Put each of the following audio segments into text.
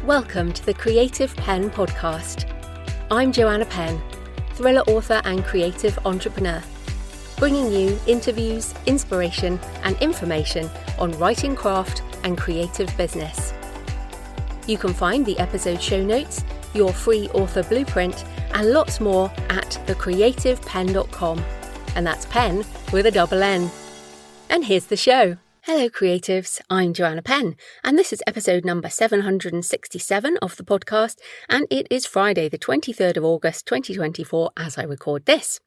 Welcome to the Creative Penn podcast. I'm Joanna Penn, thriller author and creative entrepreneur, bringing you interviews, inspiration, and information on writing craft and creative business. You can find the episode show notes, your free author blueprint, and lots more at thecreativepenn.com. And that's Penn with a double N. And here's the show. Hello creatives, I'm Joanna Penn, and this is episode number 767 of the podcast, and it is Friday the 23rd of August 2024 as I record this.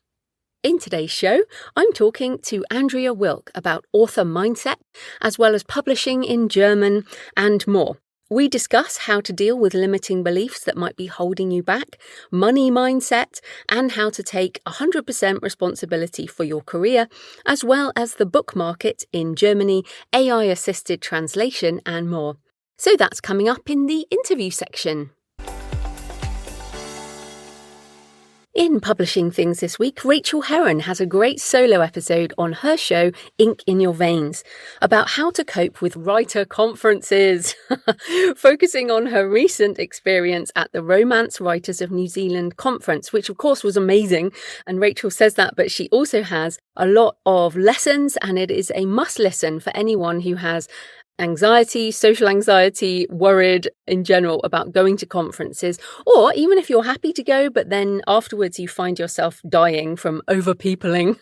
In today's show, I'm talking to Andrea Wilk about author mindset, as well as publishing in German and more. We discuss how to deal with limiting beliefs that might be holding you back, money mindset, and how to take 100% responsibility for your career, as well as the book market in Germany, AI-assisted translation, and more. So that's coming up in the interview section. In publishing things this week, Rachel Herron has a great solo episode on her show, Ink in Your Veins, about how to cope with writer conferences, focusing on her recent experience at the Romance Writers of New Zealand conference, which of course was amazing. And Rachel says that, but she also has a lot of lessons, and it is a must listen for anyone who has anxiety, social anxiety, worried in general about going to conferences, or even if you're happy to go, but then afterwards you find yourself dying from overpeopling.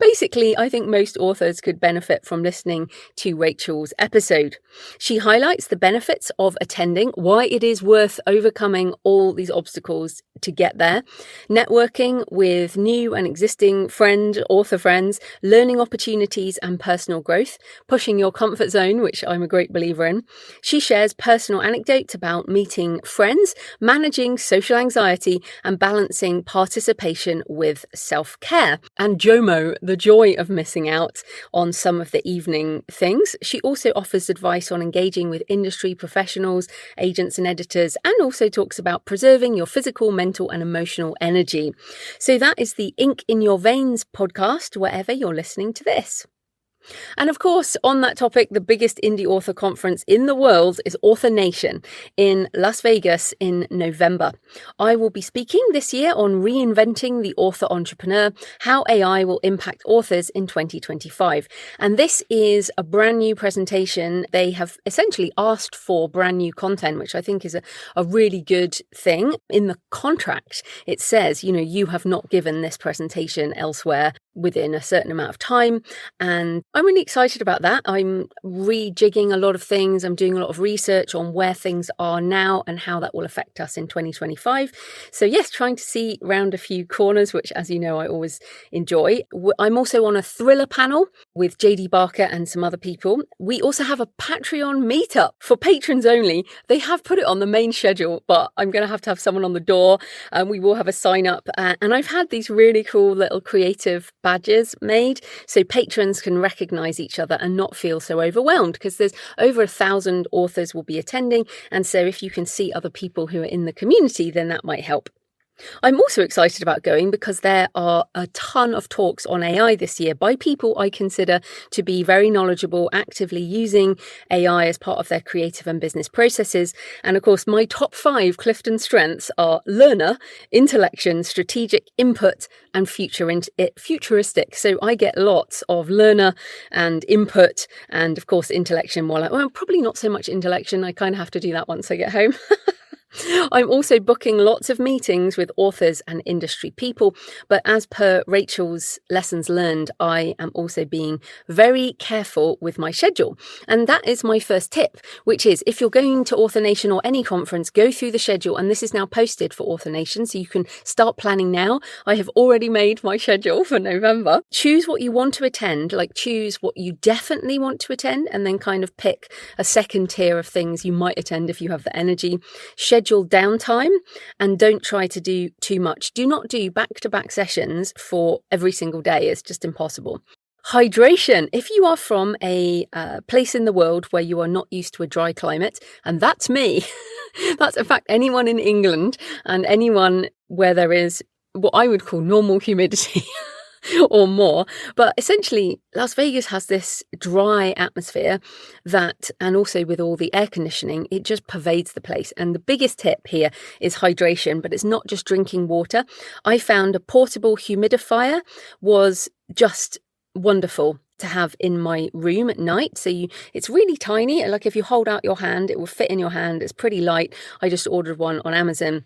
Basically, I think most authors could benefit from listening to Rachel's episode. She highlights the benefits of attending, why it is worth overcoming all these obstacles to get there, networking with new and existing author friends, learning opportunities and personal growth, pushing your comfort zone, which I'm a great believer in. She shares personal anecdotes about meeting friends, managing social anxiety, and balancing participation with self-care. And JOMO, the joy of missing out on some of the evening things. She also offers advice on engaging with industry professionals, agents and editors, and also talks about preserving your physical, mental and emotional energy. So that is the Ink in Your Veins podcast, wherever you're listening to this. And of course, on that topic, the biggest indie author conference in the world is Author Nation in Las Vegas in November. I will be speaking this year on reinventing the author entrepreneur, how AI will impact authors in 2025. And this is a brand new presentation. They have essentially asked for brand new content, which I think is a really good thing. In the contract, it says, you have not given this presentation elsewhere within a certain amount of time. And I'm really excited about that. I'm rejigging a lot of things. I'm doing a lot of research on where things are now and how that will affect us in 2025. So yes, trying to see round a few corners, which, as you know, I always enjoy. I'm also on a thriller panel with JD Barker and some other people. We also have a Patreon meetup for patrons only. They have put it on the main schedule, but I'm going to have someone on the door, and we will have a sign up. And I've had these really cool little creative badges made so patrons can recognize each other and not feel so overwhelmed, because there's over 1,000 authors will be attending, and so if you can see other people who are in the community, then that might help. I'm also excited about going because there are a ton of talks on AI this year by people I consider to be very knowledgeable, actively using AI as part of their creative and business processes. And of course, my top 5 Clifton strengths are learner, intellection, strategic, input, and futuristic. So I get lots of learner and input, and of course, intellection. Well, probably not so much intellection. I kind of have to do that once I get home. I'm also booking lots of meetings with authors and industry people, but as per Rachel's lessons learned, I am also being very careful with my schedule. And that is my first tip, which is if you're going to Author Nation or any conference, go through the schedule. And this is now posted for Author Nation, so you can start planning now. I have already made my schedule for November. Choose what you want to attend, choose what you definitely want to attend, and then kind of pick a second tier of things you might attend if you have the energy. Schedule downtime and don't try to do too much. Do not do back-to-back sessions for every single day. It's just impossible. Hydration. If you are from a place in the world where you are not used to a dry climate, and that's me, that's in fact anyone in England and anyone where there is what I would call normal humidity. or more. But essentially, Las Vegas has this dry atmosphere and also with all the air conditioning, it just pervades the place. And the biggest tip here is hydration, but it's not just drinking water. I found a portable humidifier was just wonderful to have in my room at night. So it's really tiny. Like if you hold out your hand, it will fit in your hand. It's pretty light. I just ordered one on Amazon.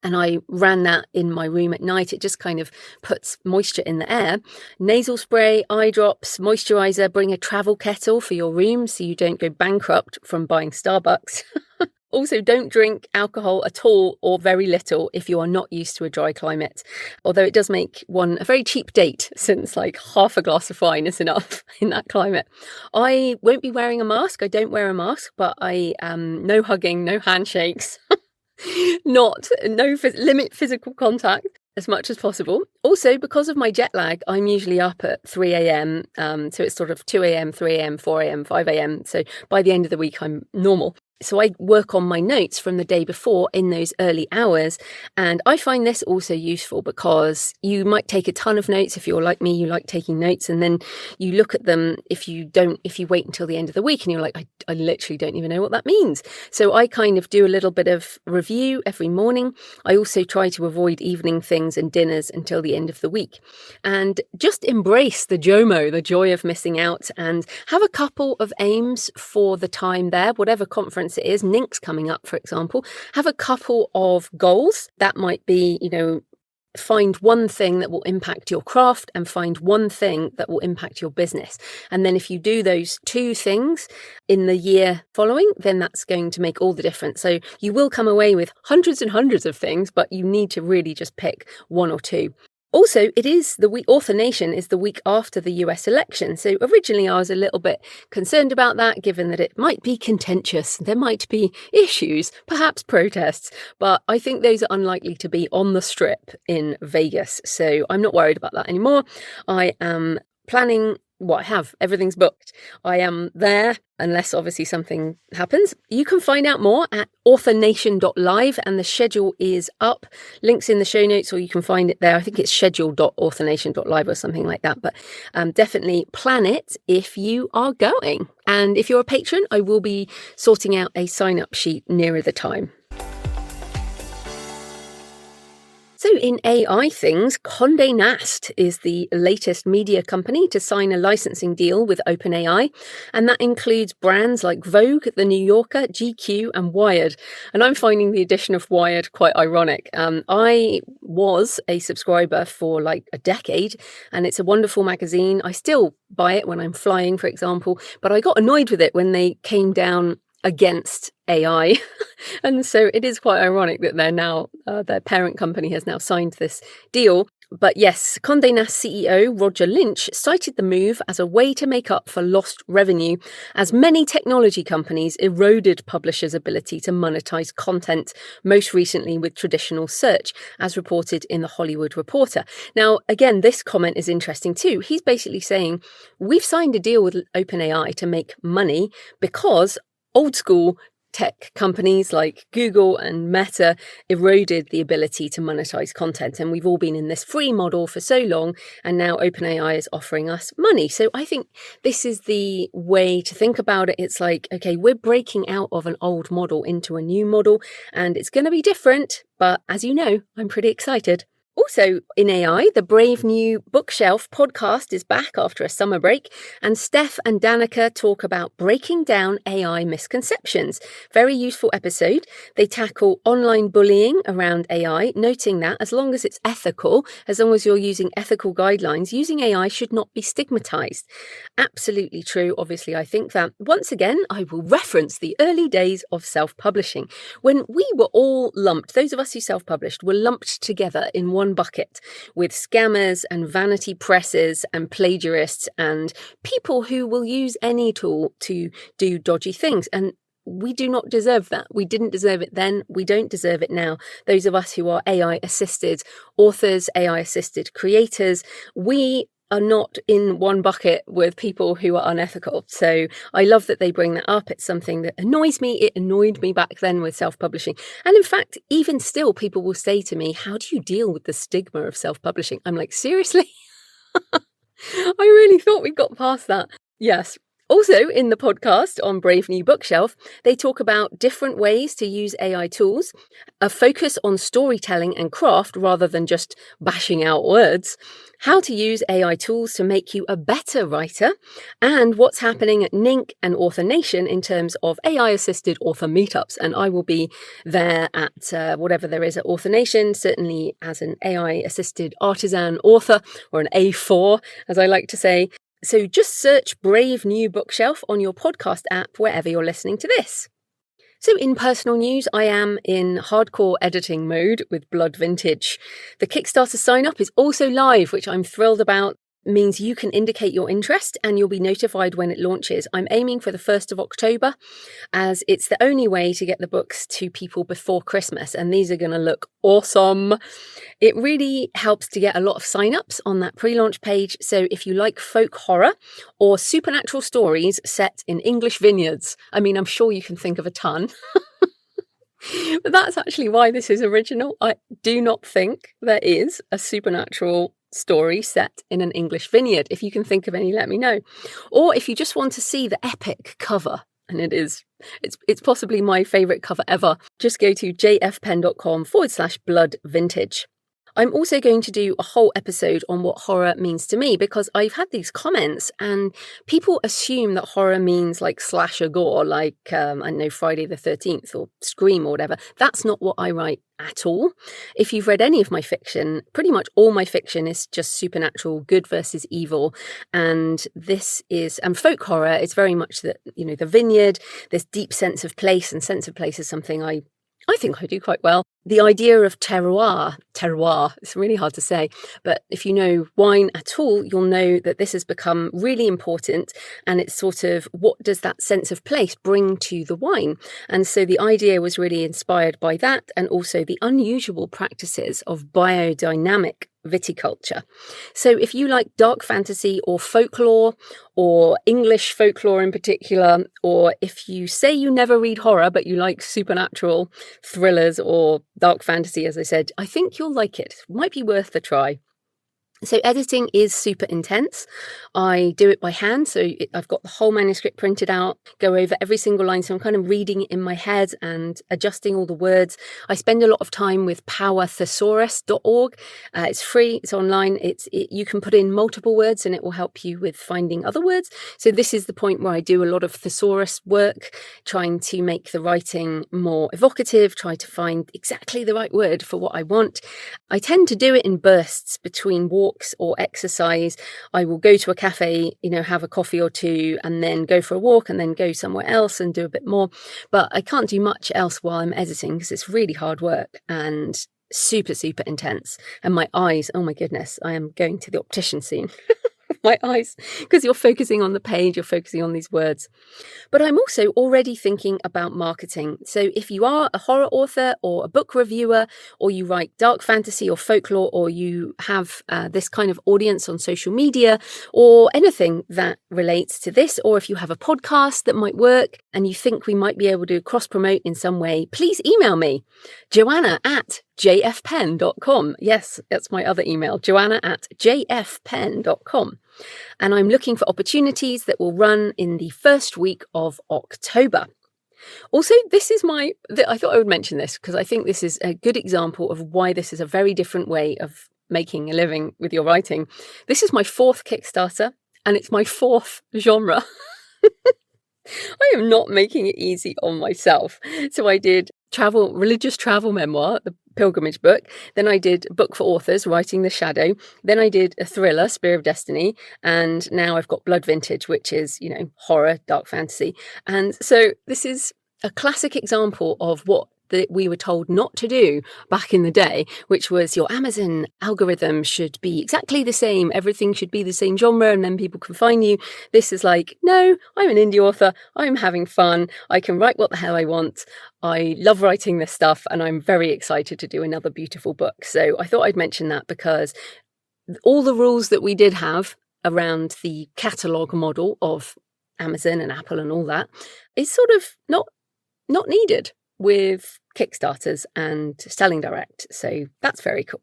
And I ran that in my room at night. It just kind of puts moisture in the air. Nasal spray, eye drops, moisturizer, bring a travel kettle for your room so you don't go bankrupt from buying Starbucks. Also, don't drink alcohol at all or very little if you are not used to a dry climate. Although it does make one a very cheap date, since like half a glass of wine is enough in that climate. I won't be wearing a mask. I don't wear a mask, but no hugging, no handshakes. Limit physical contact as much as possible. Also, because of my jet lag, I'm usually up at 3 a.m. So it's sort of 2 a.m., 3 a.m., 4 a.m., 5 a.m. So by the end of the week, I'm normal. So I work on my notes from the day before in those early hours. And I find this also useful because you might take a ton of notes. If you're like me, you like taking notes, and then you look at them if you wait until the end of the week and you're like, I literally don't even know what that means. So I kind of do a little bit of review every morning. I also try to avoid evening things and dinners until the end of the week. And just embrace the JOMO, the joy of missing out, and have a couple of aims for the time there, whatever conference it is. NINC's coming up, for example. Have a couple of goals. That might be, find one thing that will impact your craft and find one thing that will impact your business. And then if you do those two things in the year following, then that's going to make all the difference. So you will come away with hundreds and hundreds of things, but you need to really just pick one or two. Also, it is the week, Author Nation is the week after the US election. So originally I was a little bit concerned about that, given that it might be contentious. There might be issues, perhaps protests, but I think those are unlikely to be on the Strip in Vegas. So I'm not worried about that anymore. I am planning everything's booked. I am there unless obviously something happens. You can find out more at authornation.live and the schedule is up. Links in the show notes, or you can find it there. I think it's schedule.authornation.live or something like that. But definitely plan it if you are going. And if you're a patron, I will be sorting out a sign-up sheet nearer the time. So in AI things, Condé Nast is the latest media company to sign a licensing deal with OpenAI, and that includes brands like Vogue, The New Yorker, GQ and Wired. And I'm finding the addition of Wired quite ironic. I was a subscriber for like a decade, and it's a wonderful magazine. I still buy it when I'm flying, for example, but I got annoyed with it when they came down against AI. And so it is quite ironic that they're now, their parent company has now signed this deal. But yes, Condé Nast CEO Roger Lynch cited the move as a way to make up for lost revenue, as many technology companies eroded publishers' ability to monetize content, most recently with traditional search, as reported in The Hollywood Reporter. Now, again, this comment is interesting too. He's basically saying, we've signed a deal with OpenAI to make money because old school tech companies like Google and Meta eroded the ability to monetize content. And we've all been in this free model for so long, and now OpenAI is offering us money. So I think this is the way to think about it. It's like, okay, we're breaking out of an old model into a new model, and it's going to be different. But as you know, I'm pretty excited. Also in AI, the Brave New Bookshelf podcast is back after a summer break, and Steph and Danica talk about breaking down AI misconceptions. Very useful episode. They tackle online bullying around AI, noting that as long as it's ethical, as long as you're using ethical guidelines, using AI should not be stigmatized. Absolutely true. Obviously, I think that. Once again, I will reference the early days of self-publishing, when we were all lumped, those of us who self-published were lumped together in one bucket with scammers and vanity presses and plagiarists and people who will use any tool to do dodgy things. And we do not deserve that. We didn't deserve it then. We don't deserve it now. Those of us who are AI-assisted authors, AI-assisted creators, we are not in one bucket with people who are unethical. So I love that they bring that up. It's something that annoys me. It annoyed me back then with self-publishing. And in fact, even still, people will say to me, how do you deal with the stigma of self-publishing? I'm like, seriously? I really thought we got past that. Yes. Also, in the podcast on Brave New Bookshelf, they talk about different ways to use AI tools, a focus on storytelling and craft rather than just bashing out words, how to use AI tools to make you a better writer, and what's happening at Nink and Author Nation in terms of AI-assisted author meetups. And I will be there at whatever there is at Author Nation, certainly as an AI-assisted artisan author, or an A4, as I like to say. So just search Brave New Bookshelf on your podcast app wherever you're listening to this. So in personal news, I am in hardcore editing mode with Blood Vintage. The Kickstarter sign-up is also live, which I'm thrilled about. Means you can indicate your interest and you'll be notified when it launches. I'm aiming for the 1st of October as it's the only way to get the books to people before Christmas, and these are going to look awesome. It really helps to get a lot of sign-ups on that pre-launch page, so if you like folk horror or supernatural stories set in English vineyards, I mean, I'm sure you can think of a ton. But that's actually why this is original. I do not think there is a supernatural story set in an English vineyard. If you can think of any, let me know. Or if you just want to see the epic cover, and it's possibly my favourite cover ever, just go to jfpenn.com/blood vintage. I'm also going to do a whole episode on what horror means to me, because I've had these comments and people assume that horror means like slasher gore, like, I know, Friday the 13th or Scream or whatever. That's not what I write at all. If you've read any of my fiction, pretty much all my fiction is just supernatural, good versus evil. And folk horror is very much the vineyard, this deep sense of place, and sense of place is something I think I do quite well. The idea of terroir, it's really hard to say, but if you know wine at all, you'll know that this has become really important, and it's sort of, what does that sense of place bring to the wine? And so the idea was really inspired by that, and also the unusual practices of biodynamic viticulture. So if you like dark fantasy or folklore, or English folklore in particular, or if you say you never read horror but you like supernatural thrillers or dark fantasy, as I said, I think you'll like it. It might be worth the try. So editing is super intense. I do it by hand, so I've got the whole manuscript printed out, go over every single line, so I'm kind of reading it in my head and adjusting all the words. I spend a lot of time with powerthesaurus.org. It's free, it's online, you can put in multiple words and it will help you with finding other words. So this is the point where I do a lot of thesaurus work, trying to make the writing more evocative, try to find exactly the right word for what I want. I tend to do it in bursts between walks or exercise. I will go to a cafe, have a coffee or two, and then go for a walk, and then go somewhere else and do a bit more. But I can't do much else while I'm editing because it's really hard work and super, super intense. And my eyes, oh my goodness, I am going to the optician soon. My eyes, because you're focusing on the page, you're focusing on these words. But I'm also already thinking about marketing. So if you are a horror author or a book reviewer, or you write dark fantasy or folklore, or you have this kind of audience on social media, or anything that relates to this, or if you have a podcast that might work and you think we might be able to cross-promote in some way, please email me, joanna@jfpenn.com. Yes, that's my other email, joanna@jfpenn.com. And I'm looking for opportunities that will run in the first week of October. Also, I thought I would mention this because I think this is a good example of why this is a very different way of making a living with your writing. This is my 4th Kickstarter, and it's my 4th genre. I am not making it easy on myself. So I did religious travel memoir, the pilgrimage book. Then I did book for authors, Writing the Shadow. Then I did a thriller, Spear of Destiny. And now I've got Blood Vintage, which is, horror, dark fantasy. And so this is a classic example of what that we were told not to do back in the day, which was your Amazon algorithm should be exactly the same. Everything should be the same genre, and then people can find you. This is like, no, I'm an indie author. I'm having fun. I can write what the hell I want. I love writing this stuff, and I'm very excited to do another beautiful book. So I thought I'd mention that because all the rules that we did have around the catalogue model of Amazon and Apple and all that is sort of not needed with Kickstarters and selling direct. So that's very cool.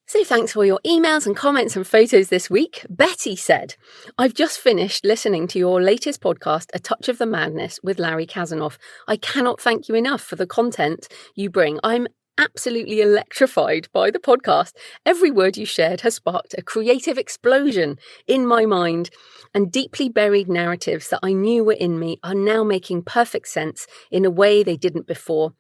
So thanks for your emails and comments and photos this week. Betty said, I've just finished listening to your latest podcast, A Touch of the Madness with Larry Kazanoff. I cannot thank you enough for the content you bring. I'm absolutely electrified by the podcast. Every word you shared has sparked a creative explosion in my mind, and deeply buried narratives that I knew were in me are now making perfect sense in a way they didn't before.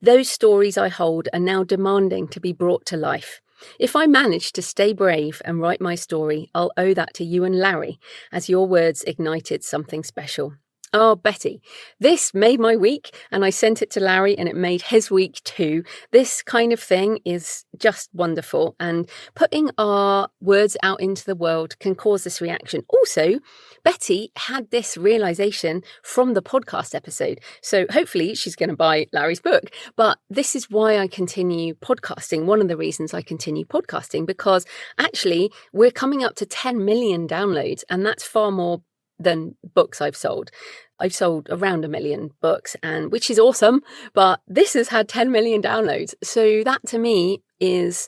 Those stories I hold are now demanding to be brought to life. If I manage to stay brave and write my story, I'll owe that to you and Larry, as your words ignited something special. Oh, Betty, this made my week, and I sent it to Larry and it made his week too. This kind of thing is just wonderful, and putting our words out into the world can cause this reaction. Also, Betty had this realization from the podcast episode, so hopefully she's going to buy Larry's book. But this is why I continue podcasting. One of the reasons I continue podcasting, because actually we're coming up to 10 million downloads, and that's far more than books I've sold. I've sold around 1 million books, and which is awesome, but this has had 10 million downloads. So that to me is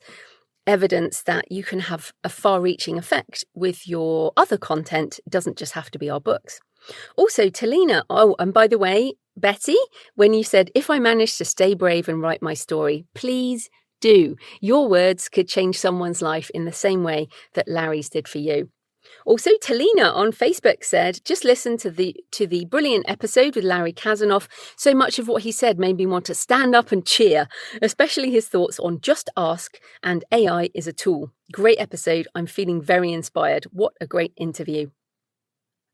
evidence that you can have a far-reaching effect with your other content. It doesn't just have to be our books. Also, Talina, and by the way, Betty, when you said, if I manage to stay brave and write my story, please do. Your words could change someone's life in the same way that Larry's did for you. Also, Talina on Facebook said, just listen to the brilliant episode with Larry Kazanoff. So much of what he said made me want to stand up and cheer, especially his thoughts on just ask and AI is a tool. Great episode. I'm feeling very inspired. What a great interview.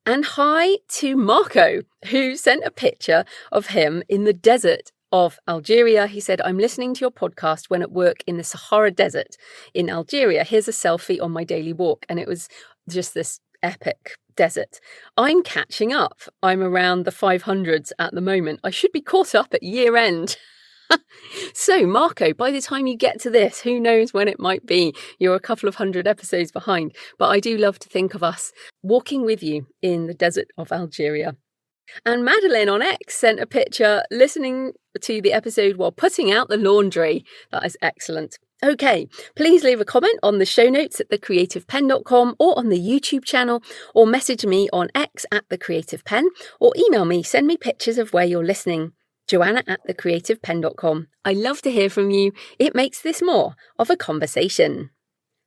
And hi to Marco, who sent a picture of him in the desert of Algeria. He said, I'm listening to your podcast when at work in the Sahara Desert in Algeria. Here's a selfie on my daily walk. And it was just this epic desert. I'm catching up. I'm around the 500s at the moment. I should be caught up at year end. So, Marco, by the time you get to this, who knows when it might be? You're a couple of hundred episodes behind. But I do love to think of us walking with you in the desert of Algeria. And Madeline on X sent a picture listening to the episode while putting out the laundry. That is excellent. Okay, please leave a comment on the show notes at thecreativepenn.com or on the YouTube channel, or message me on X at thecreativepenn, or email me, send me pictures of where you're listening. Joanna at thecreativepenn.com. I love to hear from you. It makes this more of a conversation.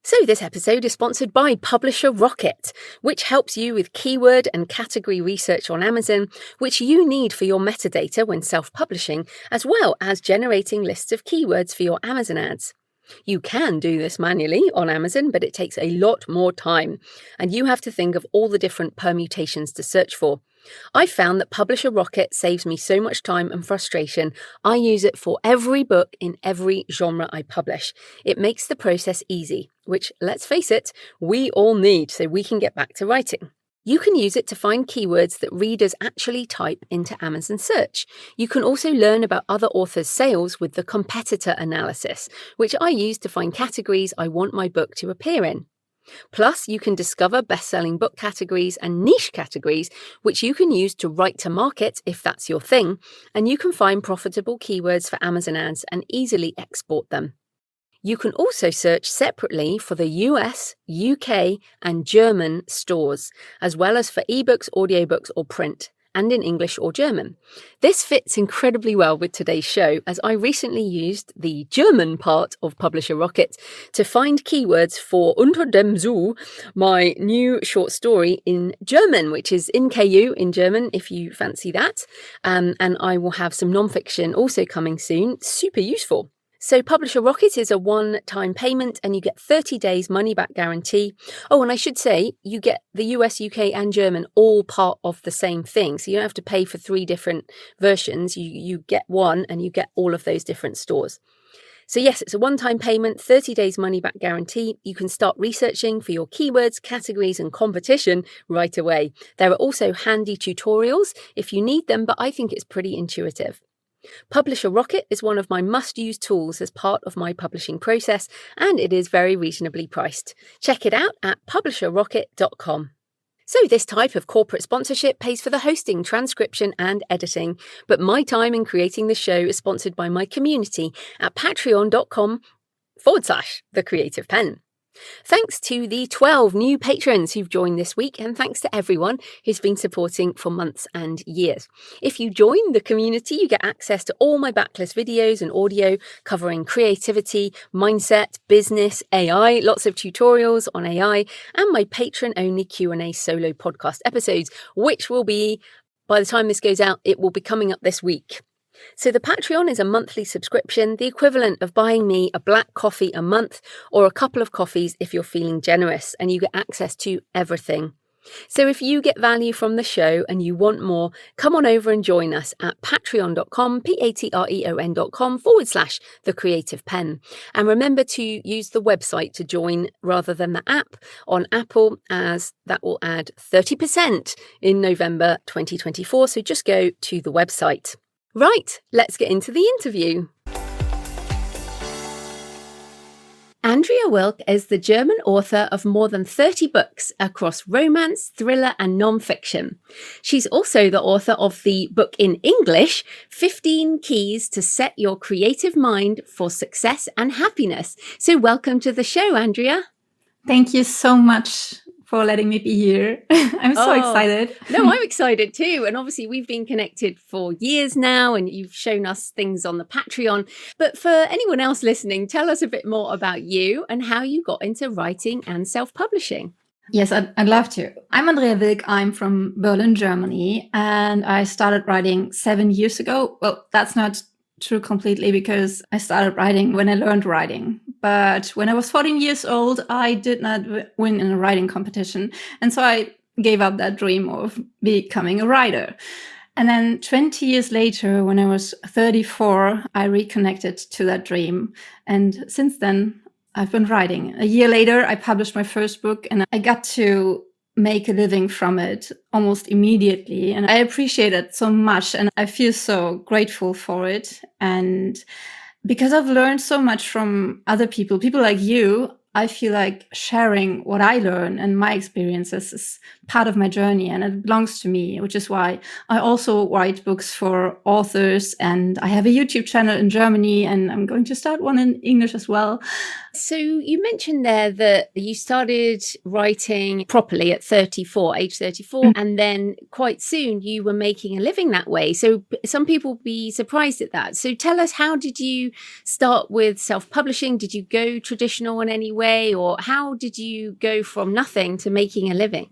So this episode is sponsored by Publisher Rocket, which helps you with keyword and category research on Amazon, which you need for your metadata when self-publishing, as well as generating lists of keywords for your Amazon ads. You can do this manually on Amazon, but it takes a lot more time, and you have to think of all the different permutations to search for. I found that Publisher Rocket saves me so much time and frustration. I use it for every book in every genre I publish. It makes the process easy, which, let's face it, we all need so we can get back to writing. You can use it to find keywords that readers actually type into Amazon search. You can also learn about other authors' sales with the competitor analysis, which I use to find categories I want my book to appear in. Plus, you can discover best-selling book categories and niche categories, which you can use to write to market if that's your thing, and you can find profitable keywords for Amazon ads and easily export them. You can also search separately for the US, UK, and German stores, as well as for ebooks, audiobooks, or print, and in English or German. This fits incredibly well with today's show, as I recently used the German part of Publisher Rocket to find keywords for Unter dem Zoo, my new short story in German, which is in KU in German, if you fancy that. And I will have some nonfiction also coming soon. Super useful. So Publisher Rocket is a one-time payment and you get 30 days money-back guarantee. Oh, and I should say you get the US, UK and German all part of the same thing. So you don't have to pay for 3 different versions. You get one and you get all of those different stores. So yes, it's a one-time payment, 30 days money-back guarantee. You can start researching for your keywords, categories and competition right away. There are also handy tutorials if you need them, but I think it's pretty intuitive. Publisher Rocket is one of my must-use tools as part of my publishing process, and it is very reasonably priced. Check it out at publisherrocket.com. So this type of corporate sponsorship pays for the hosting, transcription and editing, but my time in creating the show is sponsored by my community at patreon.com the Creative Penn. Thanks to the 12 new patrons who've joined this week, and thanks to everyone who's been supporting for months and years. If you join the community, you get access to all my backlist videos and audio covering creativity, mindset, business, AI, lots of tutorials on AI, and my patron-only Q&A solo podcast episodes, which will be, by the time this goes out, it will be coming up this week. So the Patreon is a monthly subscription, the equivalent of buying me a black coffee a month or a couple of coffees if you're feeling generous, and you get access to everything. So if you get value from the show and you want more, come on over and join us at patreon.com, patreon.com/The Creative Penn. And remember to use the website to join rather than the app on Apple, as that will add 30% in November 2024. So just go to the website. Right, let's get into the interview. Andrea Wilk is the German author of more than 30 books across romance, thriller, and non-fiction. She's also the author of the book in English, 15 Keys to Set Your Creative Mind for Success and Happiness. So welcome to the show, Andrea. Thank you so much for letting me be here. I'm so excited. No, I'm excited too. And obviously we've been connected for years now, and you've shown us things on the Patreon. But for anyone else listening, tell us a bit more about you and how you got into writing and self-publishing. Yes, I'd love to. I'm Andrea Wilk. I'm from Berlin, Germany, and I started writing 7 years ago. Well, that's not true completely, because I started writing when I learned writing. But when I was 14 years old, I did not win in a writing competition. And so I gave up that dream of becoming a writer. And then 20 years later, when I was 34, I reconnected to that dream. And since then, I've been writing. A year later, I published my first book, and I got to make a living from it almost immediately. And I appreciate it so much. And I feel so grateful for it. And because I've learned so much from other people like you, I feel like sharing what I learn and my experiences is part of my journey, and it belongs to me, which is why I also write books for authors, and I have a YouTube channel in Germany, and I'm going to start one in English as well. So you mentioned there that you started writing properly at age 34, and then quite soon you were making a living that way. So some people will be surprised at that. So tell us, how did you start with self-publishing? Did you go traditional in any way, or how did you go from nothing to making a living?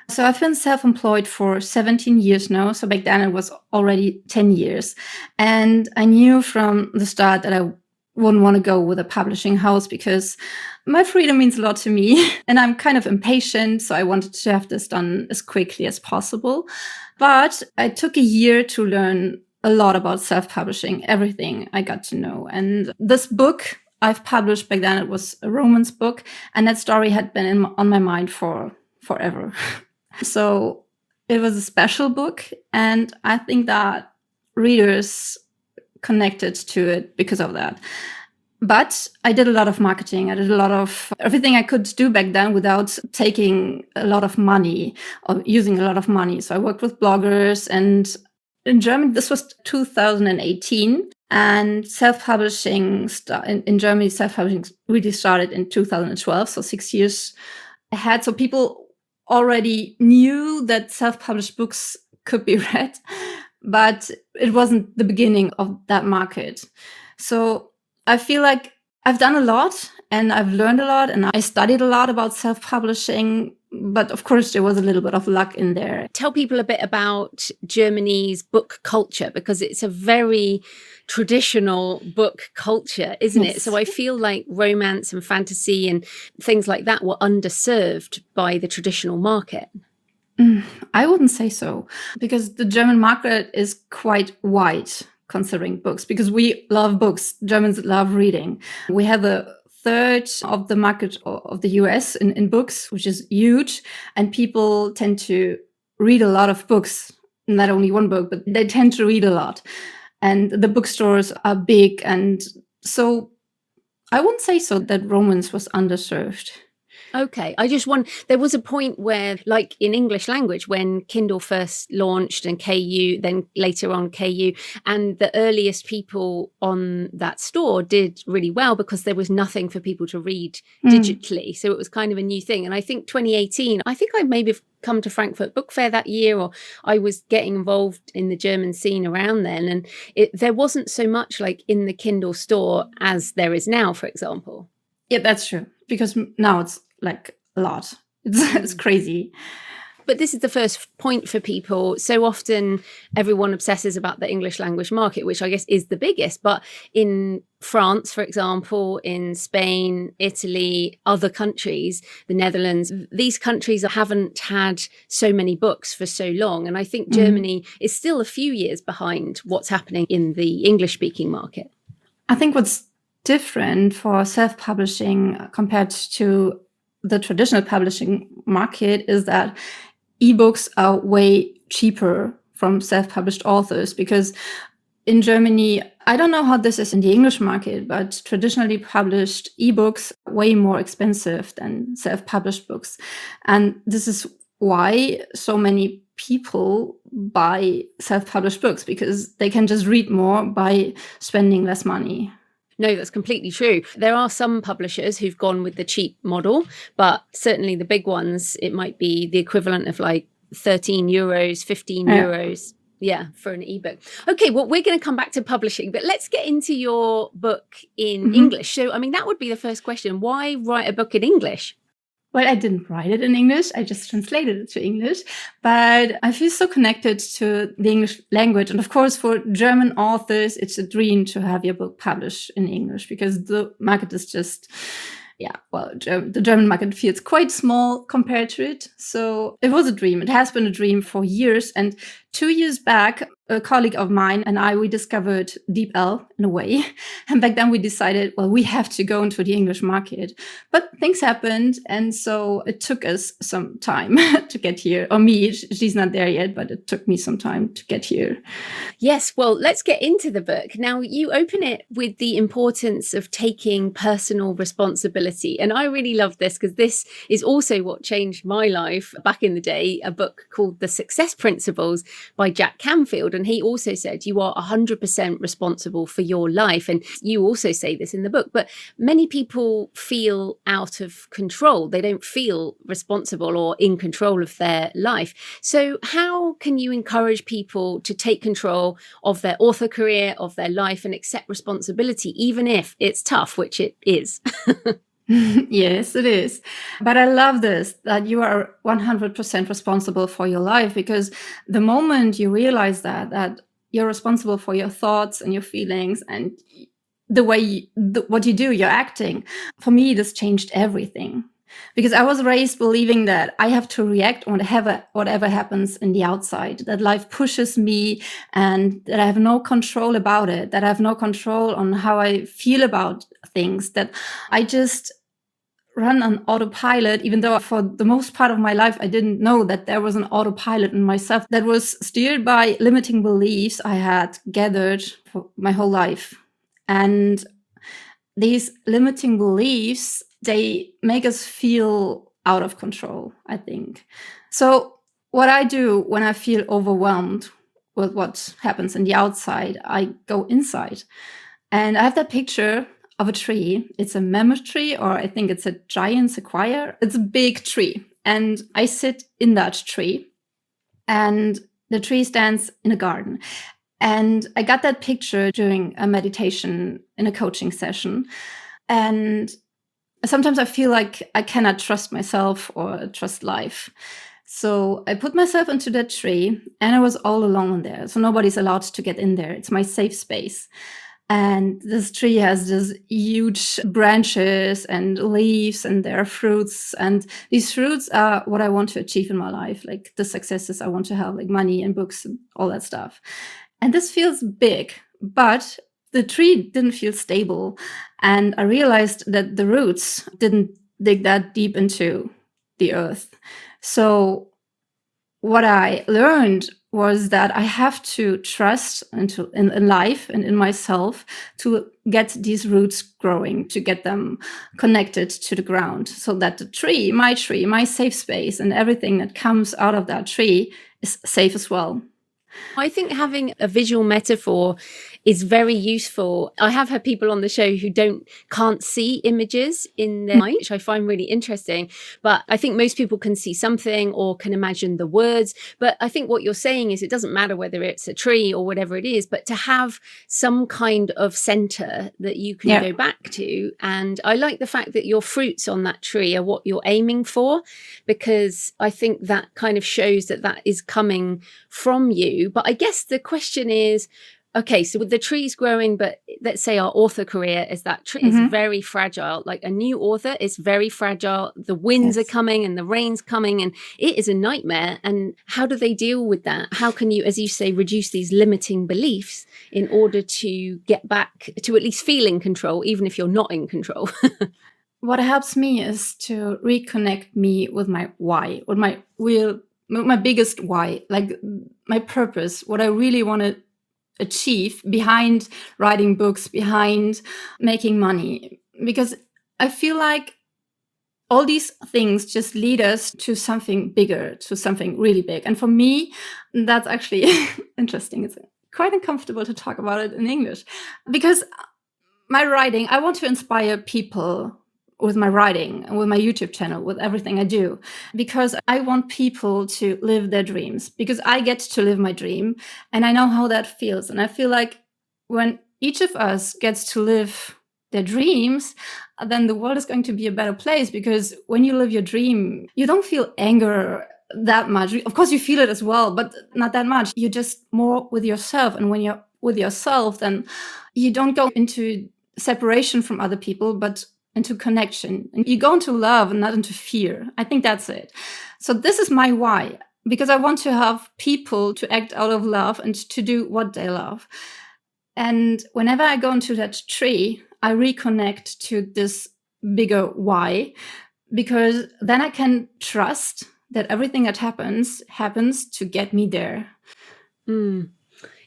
So I've been self-employed for 17 years now. So back then it was already 10 years. And I knew from the start that I wouldn't want to go with a publishing house, because my freedom means a lot to me. And I'm kind of impatient. So I wanted to have this done as quickly as possible. But I took a year to learn a lot about self-publishing, everything I got to know. And this book I've published back then, it was a romance book. And that story had been on my mind for forever. So it was a special book. And I think that readers connected to it because of that. But I did a lot of marketing. I did a lot of everything I could do back then without taking a lot of money or using a lot of money. So I worked with bloggers, and in Germany, this was 2018. And self-publishing in Germany, self-publishing really started in 2012, so 6 years ahead. So people already knew that self-published books could be read, but it wasn't the beginning of that market. So I feel like I've done a lot, and I've learned a lot, and I studied a lot about self-publishing. But of course, there was a little bit of luck in there. Tell people a bit about Germany's book culture, because it's a very traditional book culture, isn't it? So I feel like romance and fantasy and things like that were underserved by the traditional market. I wouldn't say so, because the German market is quite wide considering books, because we love books. Germans love reading. We have a third of the market of the US in books, which is huge. And people tend to read a lot of books, not only one book, but they tend to read a lot. And the bookstores are big. And so I wouldn't say so that romance was underserved. Okay. I just want, there was a point where, like in English language, when Kindle first launched and KU, then later on KU, and the earliest people on that store did really well because there was nothing for people to read digitally. So it was kind of a new thing. And I think 2018, I think I maybe have come to Frankfurt Book Fair that year, or I was getting involved in the German scene around then. And there wasn't so much like in the Kindle store as there is now, for example. Yeah, that's true. Because now it's like a lot. It's crazy. But this is the first point for people. So often everyone obsesses about the English language market, which I guess is the biggest. But in France, for example, in Spain, Italy, other countries, the Netherlands, these countries haven't had so many books for so long. And I think Germany is still a few years behind what's happening in the English-speaking market. I think what's different for self-publishing compared to the traditional publishing market is that ebooks are way cheaper from self-published authors, because in Germany, I don't know how this is in the English market, but traditionally published ebooks are way more expensive than self-published books. And this is why so many people buy self-published books, because they can just read more by spending less money. No, that's completely true. There are some publishers who've gone with the cheap model, but certainly the big ones, it might be the equivalent of like 13 euros, 15 euros. Yeah, for an ebook. Okay, well, we're going to come back to publishing, but let's get into your book in English. So, I mean, that would be the first question. Why write a book in English? Well, I didn't write it in English. I just translated it to English. But I feel so connected to the English language. And of course, for German authors, it's a dream to have your book published in English, because the market is just, the German market feels quite small compared to it. So it was a dream. It has been a dream for years. And 2 years back, a colleague of mine and I, we discovered DeepL in a way. And back then we decided, well, we have to go into the English market. But things happened. And so it took us some time to get here. Or me, she's not there yet, but it took me some time to get here. Yes, well, let's get into the book. Now, you open it with the importance of taking personal responsibility. And I really love this because this is also what changed my life back in the day, a book called The Success Principles by Jack Canfield. And he also said you are 100% responsible for your life. And you also say this in the book, but many people feel out of control. They don't feel responsible or in control of their life. So how can you encourage people to take control of their author career, of their life, and accept responsibility, even if it's tough, which it is? Yes, it is. But I love this, that you are 100% responsible for your life, because the moment you realize that you're responsible for your thoughts and your feelings and the way what you do, you're acting. For me, this changed everything, because I was raised believing that I have to react on whatever happens in the outside, that life pushes me and that I have no control about it, that I have no control on how I feel about things, that I just run on autopilot, even though for the most part of my life, I didn't know that there was an autopilot in myself that was steered by limiting beliefs I had gathered for my whole life. And these limiting beliefs, they make us feel out of control, I think. So what I do when I feel overwhelmed with what happens in the outside, I go inside. And I have that picture of a tree. It's a mammoth tree, or I think it's a giant sequoia. It's a big tree. And I sit in that tree. And the tree stands in a garden. And I got that picture during a meditation in a coaching session. And sometimes I feel like I cannot trust myself or trust life. So I put myself into that tree, and I was all alone in there. So nobody's allowed to get in there. It's my safe space. And this tree has these huge branches and leaves, and there are fruits. And these fruits are what I want to achieve in my life, like the successes I want to have, like money and books and all that stuff. And this feels big, but the tree didn't feel stable. And I realized that the roots didn't dig that deep into the earth. So what I learned was that I have to trust in life and in myself to get these roots growing, to get them connected to the ground, so that the tree, my safe space, and everything that comes out of that tree is safe as well. I think having a visual metaphor is very useful. I have had people on the show who can't see images in their mind, which I find really interesting. But I think most people can see something or can imagine the words. But I think what you're saying is it doesn't matter whether it's a tree or whatever it is, but to have some kind of center that you can go back to. And I like the fact that your fruits on that tree are what you're aiming for, because I think that kind of shows that is coming from you. But I guess the question is, okay, so with the trees growing, but let's say our author career is that tree is very fragile. Like a new author is very fragile. The winds are coming and the rain's coming, and it is a nightmare. And how do they deal with that? How can you, as you say, reduce these limiting beliefs in order to get back to at least feel in control, even if you're not in control? What helps me is to reconnect me with my why, with my biggest why, like my purpose, what I really want to achieve behind writing books, behind making money. Because I feel like all these things just lead us to something bigger, to something really big. And for me, that's actually interesting. It's quite uncomfortable to talk about it in English, because my writing, I want to inspire people with my writing and with my YouTube channel, with everything I do, because I want people to live their dreams, because I get to live my dream and I know how that feels. And I feel like when each of us gets to live their dreams, then the world is going to be a better place, because when you live your dream, you don't feel anger that much. Of course, you feel it as well, but not that much. You're just more with yourself. And when you're with yourself, then you don't go into separation from other people, but into connection. And you go into love and not into fear. I think that's it. So this is my why, because I want to have people to act out of love and to do what they love. And whenever I go into that tree, I reconnect to this bigger why, because then I can trust that everything that happens to get me there.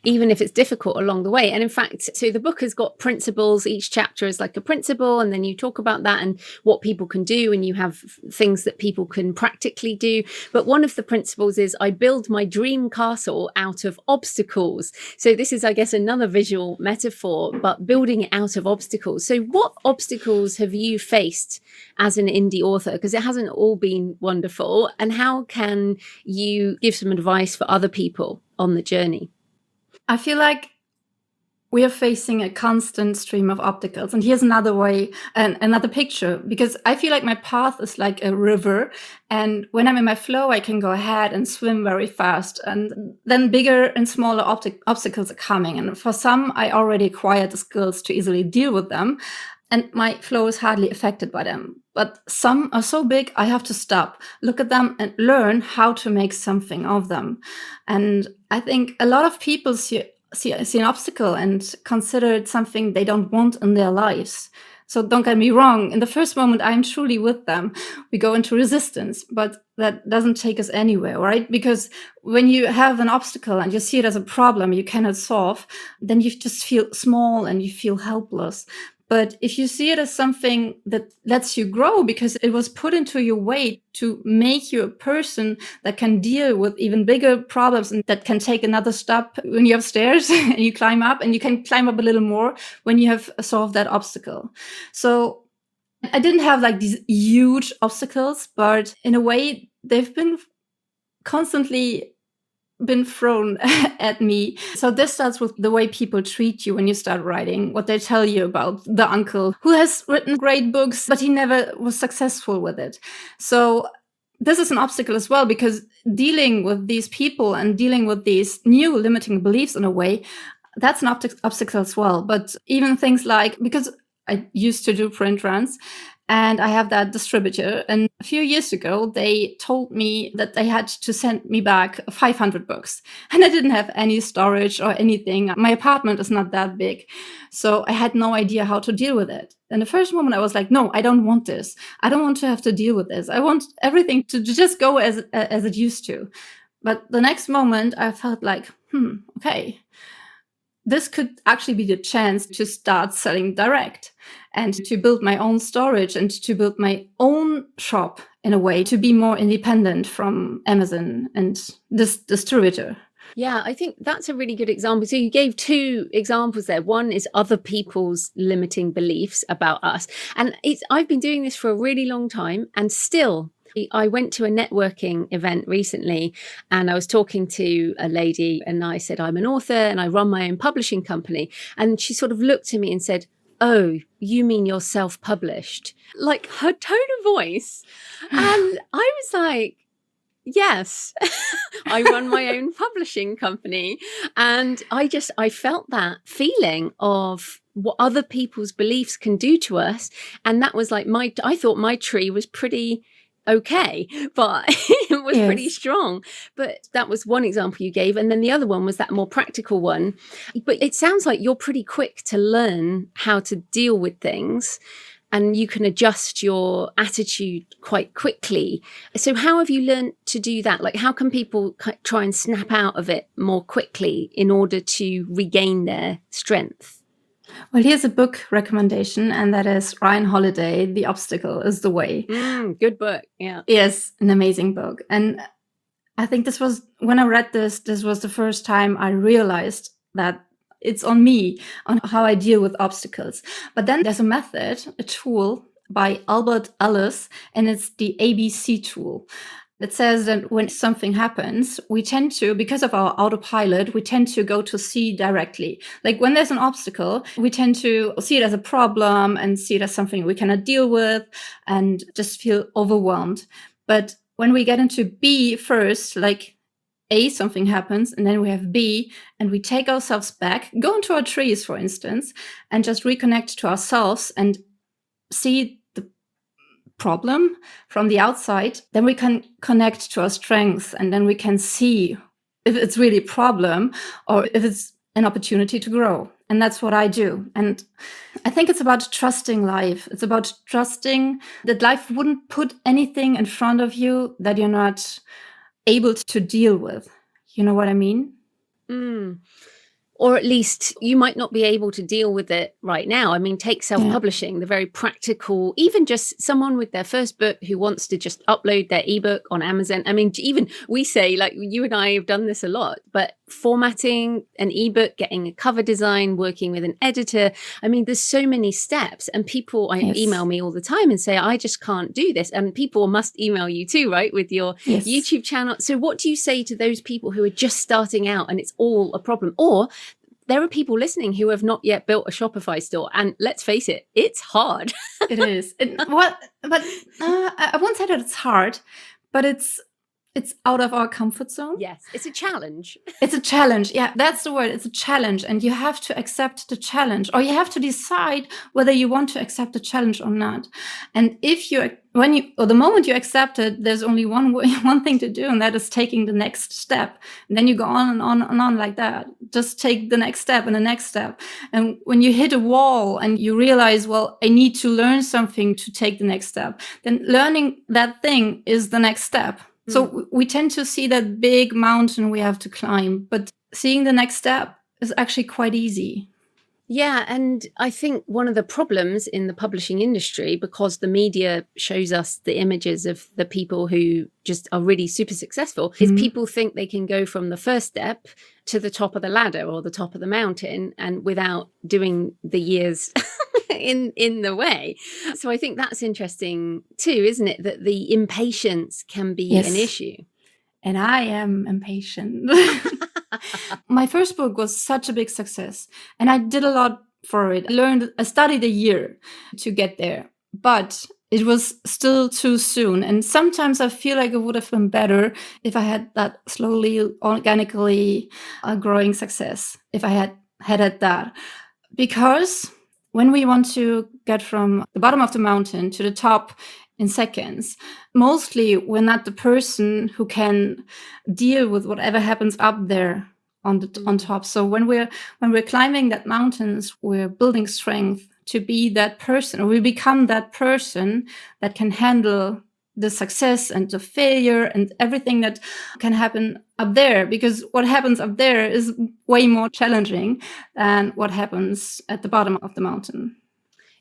Even if it's difficult along the way. And in fact, so the book has got principles. Each chapter is like a principle, and then you talk about that and what people can do, and you have things that people can practically do. But one of the principles is, I build my dream castle out of obstacles. So this is, I guess, another visual metaphor, but building it out of obstacles. So what obstacles have you faced as an indie author? Because it hasn't all been wonderful. And how can you give some advice for other people on the journey? I feel like we are facing a constant stream of obstacles. And here's another way, and another picture, because I feel like my path is like a river. And when I'm in my flow, I can go ahead and swim very fast. And then bigger and smaller obstacles are coming. And for some, I already acquired the skills to easily deal with them, and my flow is hardly affected by them. But some are so big, I have to stop, look at them, and learn how to make something of them. And I think a lot of people see an obstacle and consider it something they don't want in their lives. So don't get me wrong, in the first moment, I'm truly with them. We go into resistance, but that doesn't take us anywhere, right? Because when you have an obstacle and you see it as a problem you cannot solve, then you just feel small and you feel helpless. But if you see it as something that lets you grow, because it was put into your way to make you a person that can deal with even bigger problems and that can take another step when you have stairs and you climb up, and you can climb up a little more when you have solved that obstacle. So I didn't have like these huge obstacles, but in a way they've been constantly been thrown at me. So this starts with the way people treat you when you start writing, what they tell you about the uncle who has written great books, but he never was successful with it. So this is an obstacle as well, because dealing with these people and dealing with these new limiting beliefs in a way, that's an obstacle as well. But even things like, because I used to do print runs, and I have that distributor. And a few years ago, they told me that they had to send me back 500 books. And I didn't have any storage or anything. My apartment is not that big. So I had no idea how to deal with it. In the first moment, I was like, no, I don't want this. I don't want to have to deal with this. I want everything to just go as it used to. But the next moment I felt like, okay, this could actually be the chance to start selling direct and to build my own storage and to build my own shop in a way to be more independent from Amazon and this distributor. Yeah, I think that's a really good example. So you gave two examples there. One is other people's limiting beliefs about us. And I've been doing this for a really long time, and still I went to a networking event recently and I was talking to a lady and I said, I'm an author and I run my own publishing company. And she sort of looked at me and said, oh, you mean you're self-published? Like her tone of voice. And I was like, yes, I run my own publishing company. And I felt that feeling of what other people's beliefs can do to us. And that was like I thought my tree was pretty okay, but it was pretty strong. But that was one example you gave. And then the other one was that more practical one. But it sounds like you're pretty quick to learn how to deal with things, and you can adjust your attitude quite quickly. So how have you learned to do that? Like, how can people try and snap out of it more quickly in order to regain their strength? Well, here's a book recommendation, and that is Ryan Holiday, The Obstacle is the Way. Good book. Yeah. Yes, an amazing book. And I think this was, when I read this was the first time I realized that it's on me, on how I deal with obstacles. But then there's a method, a tool by Albert Ellis, and it's the ABC tool. It says that when something happens, we tend to, because of our autopilot, we tend to go to C directly. Like when there's an obstacle, we tend to see it as a problem and see it as something we cannot deal with and just feel overwhelmed. But when we get into B first, like A, something happens, and then we have B, and we take ourselves back, go into our trees, for instance, and just reconnect to ourselves and see the problem from the outside, then we can connect to our strengths, and then we can see if it's really a problem or if it's an opportunity to grow. And that's what I do. And I think it's about trusting life. It's about trusting that life wouldn't put anything in front of you that you're not able to deal with. You know what I mean? Or at least you might not be able to deal with it right now. I mean, take self-publishing, the very practical, even just someone with their first book who wants to just upload their ebook on Amazon. I mean, even we say, like you and I have done this a lot, but formatting an ebook, getting a cover design, working with an editor. I mean, there's so many steps, and people email me all the time and say, I just can't do this. And people must email you too, right? With your YouTube channel. So what do you say to those people who are just starting out and it's all a problem? Or there are people listening who have not yet built a Shopify store. And let's face it, it's hard. It is. I won't say that it's hard, but it's out of our comfort zone. Yes, it's a challenge. It's a challenge. Yeah, that's the word. It's a challenge. And you have to accept the challenge, or you have to decide whether you want to accept the challenge or not. And the moment you accept it, there's only one thing to do, and that is taking the next step. And then you go on and on and on like that. Just take the next step and the next step. And when you hit a wall and you realize, well, I need to learn something to take the next step, then learning that thing is the next step. So we tend to see that big mountain we have to climb, but seeing the next step is actually quite easy. Yeah, and I think one of the problems in the publishing industry, because the media shows us the images of the people who just are really super successful, is people think they can go from the first step to the top of the ladder or the top of the mountain, and without doing the years in the way. So I think that's interesting too, isn't it? That the impatience can be an issue. And I am impatient. My first book was such a big success, and I did a lot for it. I studied a year to get there, but it was still too soon. And sometimes I feel like it would have been better if I had that slowly, organically growing success, if I had that. Because when we want to get from the bottom of the mountain to the top in seconds, mostly we're not the person who can deal with whatever happens up there on top. So when we're climbing that mountains, we're building strength to be that person, or we become that person that can handle the success and the failure and everything that can happen up there, because what happens up there is way more challenging than what happens at the bottom of the mountain.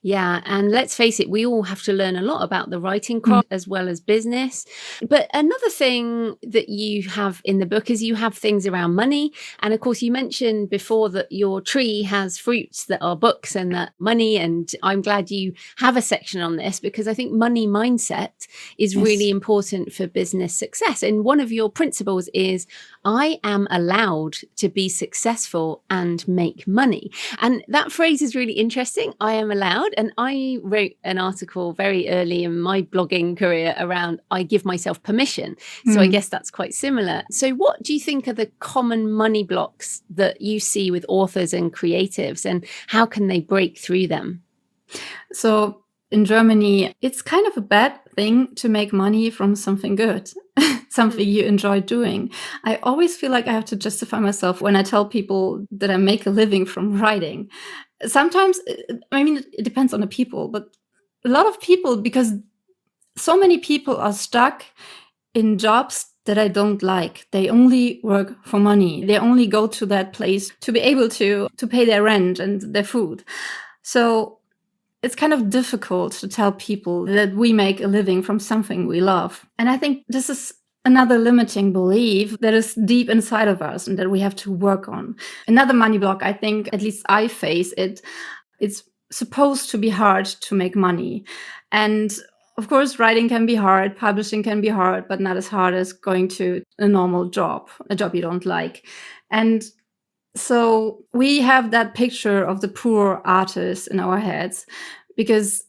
Yeah, and let's face it, we all have to learn a lot about the writing craft as well as business. But another thing that you have in the book is you have things around money. And of course, you mentioned before that your tree has fruits that are books and that money. And I'm glad you have a section on this, because I think money mindset is really important for business success. And one of your principles is, I am allowed to be successful and make money. And that phrase is really interesting. I am allowed. And I wrote an article very early in my blogging career around I give myself permission. So I guess that's quite similar. So what do you think are the common money blocks that you see with authors and creatives, and how can they break through them? So in Germany, it's kind of a bad thing to make money from something good, something you enjoy doing. I always feel like I have to justify myself when I tell people that I make a living from writing. Sometimes, I mean, it depends on the people, but a lot of people, because so many people are stuck in jobs that I don't like. They only work for money. They only go to that place to be able to pay their rent and their food. So it's kind of difficult to tell people that we make a living from something we love. And I think this is another limiting belief that is deep inside of us and that we have to work on. Another money block, I think, at least I face it, it's supposed to be hard to make money. And of course, writing can be hard, publishing can be hard, but not as hard as going to a normal job, a job you don't like. And so we have that picture of the poor artist in our heads, because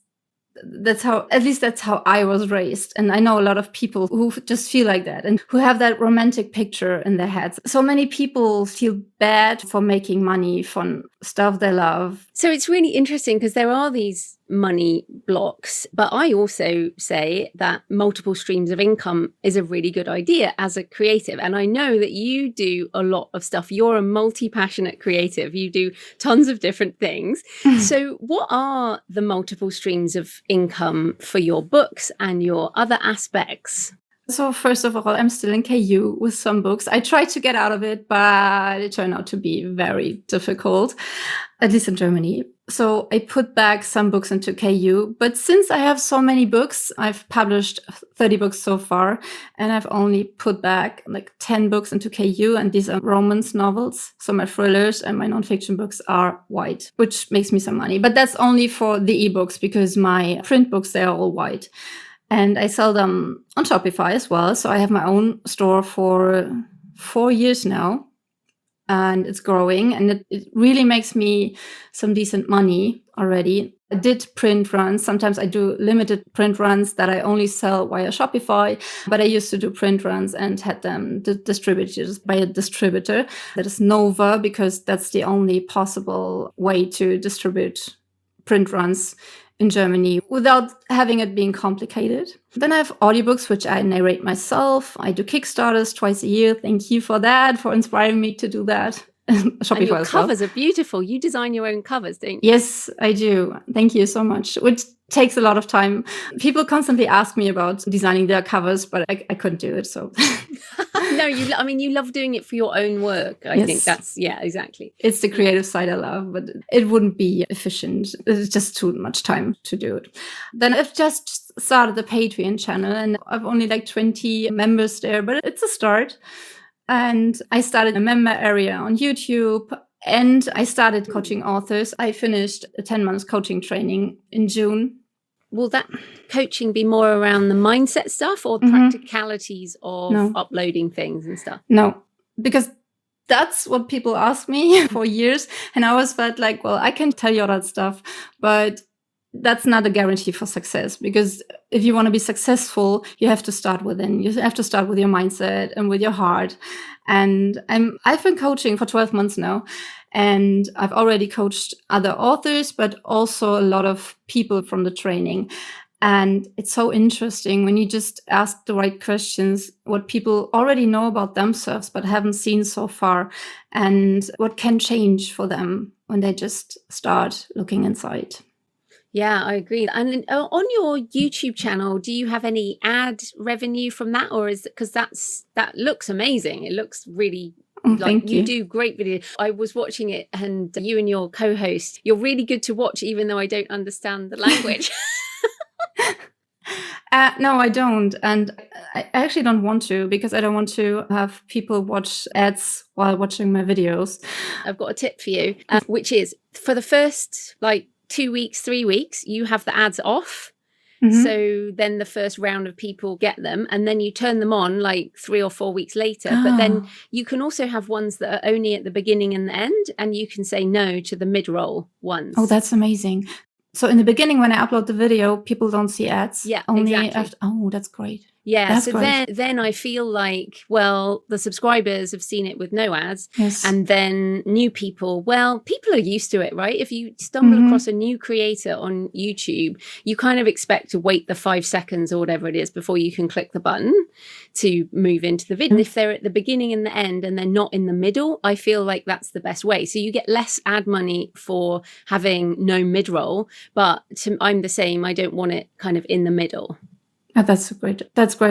that's how I was raised. And I know a lot of people who just feel like that and who have that romantic picture in their heads. So many people feel bad for making money from stuff they love. So it's really interesting, because there are these money blocks, but I also say that multiple streams of income is a really good idea as a creative. And I know that you do a lot of stuff. You're a multi-passionate creative. You do tons of different things. So what are the multiple streams of income for your books and your other aspects? So first of all, I'm still in KU with some books. I tried to get out of it, but it turned out to be very difficult, at least in Germany. So I put back some books into KU. But since I have so many books, I've published 30 books so far, and I've only put back like 10 books into KU. And these are romance novels. So my thrillers and my nonfiction books are white, which makes me some money. But that's only for the ebooks, because my print books, they are all white. And I sell them on Shopify as well. So I have my own store for 4 years now. And it's growing. And it really makes me some decent money already. I did print runs. Sometimes I do limited print runs that I only sell via Shopify. But I used to do print runs and had them distributed by a distributor. That is Nova, because that's the only possible way to distribute print runs in Germany without having it being complicated. Then I have audiobooks, which I narrate myself. I do Kickstarters twice a year. Thank you for that, for inspiring me to do that. Shopify, and your covers are beautiful. You design your own covers, don't you? Yes, I do. Thank you so much. Which takes a lot of time. People constantly ask me about designing their covers, but I couldn't do it. So no, you love doing it for your own work. I think that's, yeah, exactly. It's the creative side I love, but it wouldn't be efficient. It's just too much time to do it. Then I've just started the Patreon channel, and I've only like 20 members there, but it's a start. And I started a member area on YouTube, and I started coaching authors. I finished a 10 months coaching training in June. Will that coaching be more around the mindset stuff or practicalities of uploading things and stuff? No, because that's what people ask me for years. And I always felt like, well, I can tell you all that stuff, but that's not a guarantee for success. Because if you want to be successful, you have to start within. You have to start with your mindset and with your heart. And I've been coaching for 12 months now. And I've already coached other authors, but also a lot of people from the training. And it's so interesting when you just ask the right questions, what people already know about themselves, but haven't seen so far, and what can change for them when they just start looking inside. Yeah, I agree. And on your YouTube channel, do you have any ad revenue from that, or is it because that looks amazing? It looks really like Thank you you. do great videos. I was watching it, and you and your co-host, you're really good to watch, even though I don't understand the language. No, I don't. And I actually don't want to, because I don't want to have people watch ads while watching my videos. I've got a tip for you, which is for the first like 2 weeks, 3 weeks, you have the ads off. Mhm. So then the first round of people get them, and then you turn them on like 3 or 4 weeks later. But then you can also have ones that are only at the beginning and the end, and you can say no to the mid-roll ones. Oh, that's amazing. So in the beginning, when I upload the video, people don't see ads. Yeah, only exactly. after. Oh, that's great. Yeah, That's so great. then I feel like, well, the subscribers have seen it with no ads. Yes. And then new people, well, people are used to it, right? If you stumble across a new creator on YouTube, you kind of expect to wait the 5 seconds or whatever it is before you can click the button to move into the video. If they're at the beginning and the end and they're not in the middle, I feel like that's the best way. So you get less ad money for having no mid-roll, but I'm the same. I don't want it kind of in the middle. Oh, that's great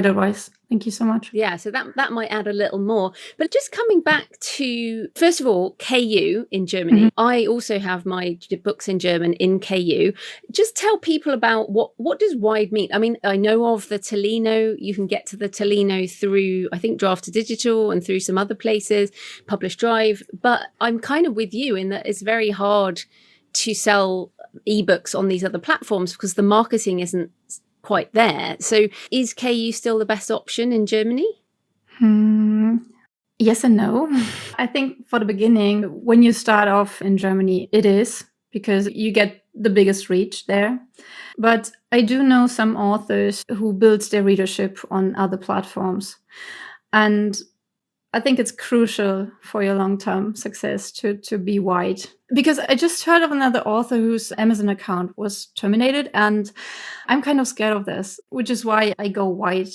advice. Thank you so much. Yeah, so that might add a little more. But just coming back to, first of all, KU in Germany. I also have my books in German in KU. Just tell people about what does wide mean? I mean, I know of the Tolino. You can get to the Tolino through, I think, Draft to Digital and through some other places, Publish Drive. But I'm kind of with you in that it's very hard to sell ebooks on these other platforms because the marketing isn't quite there. So is KU still the best option in Germany? Yes and no. I think for the beginning, when you start off in Germany, it is, because you get the biggest reach there. But I do know some authors who build their readership on other platforms. And I think it's crucial for your long-term success to be wide. Because I just heard of another author whose Amazon account was terminated, and I'm kind of scared of this, which is why I go wide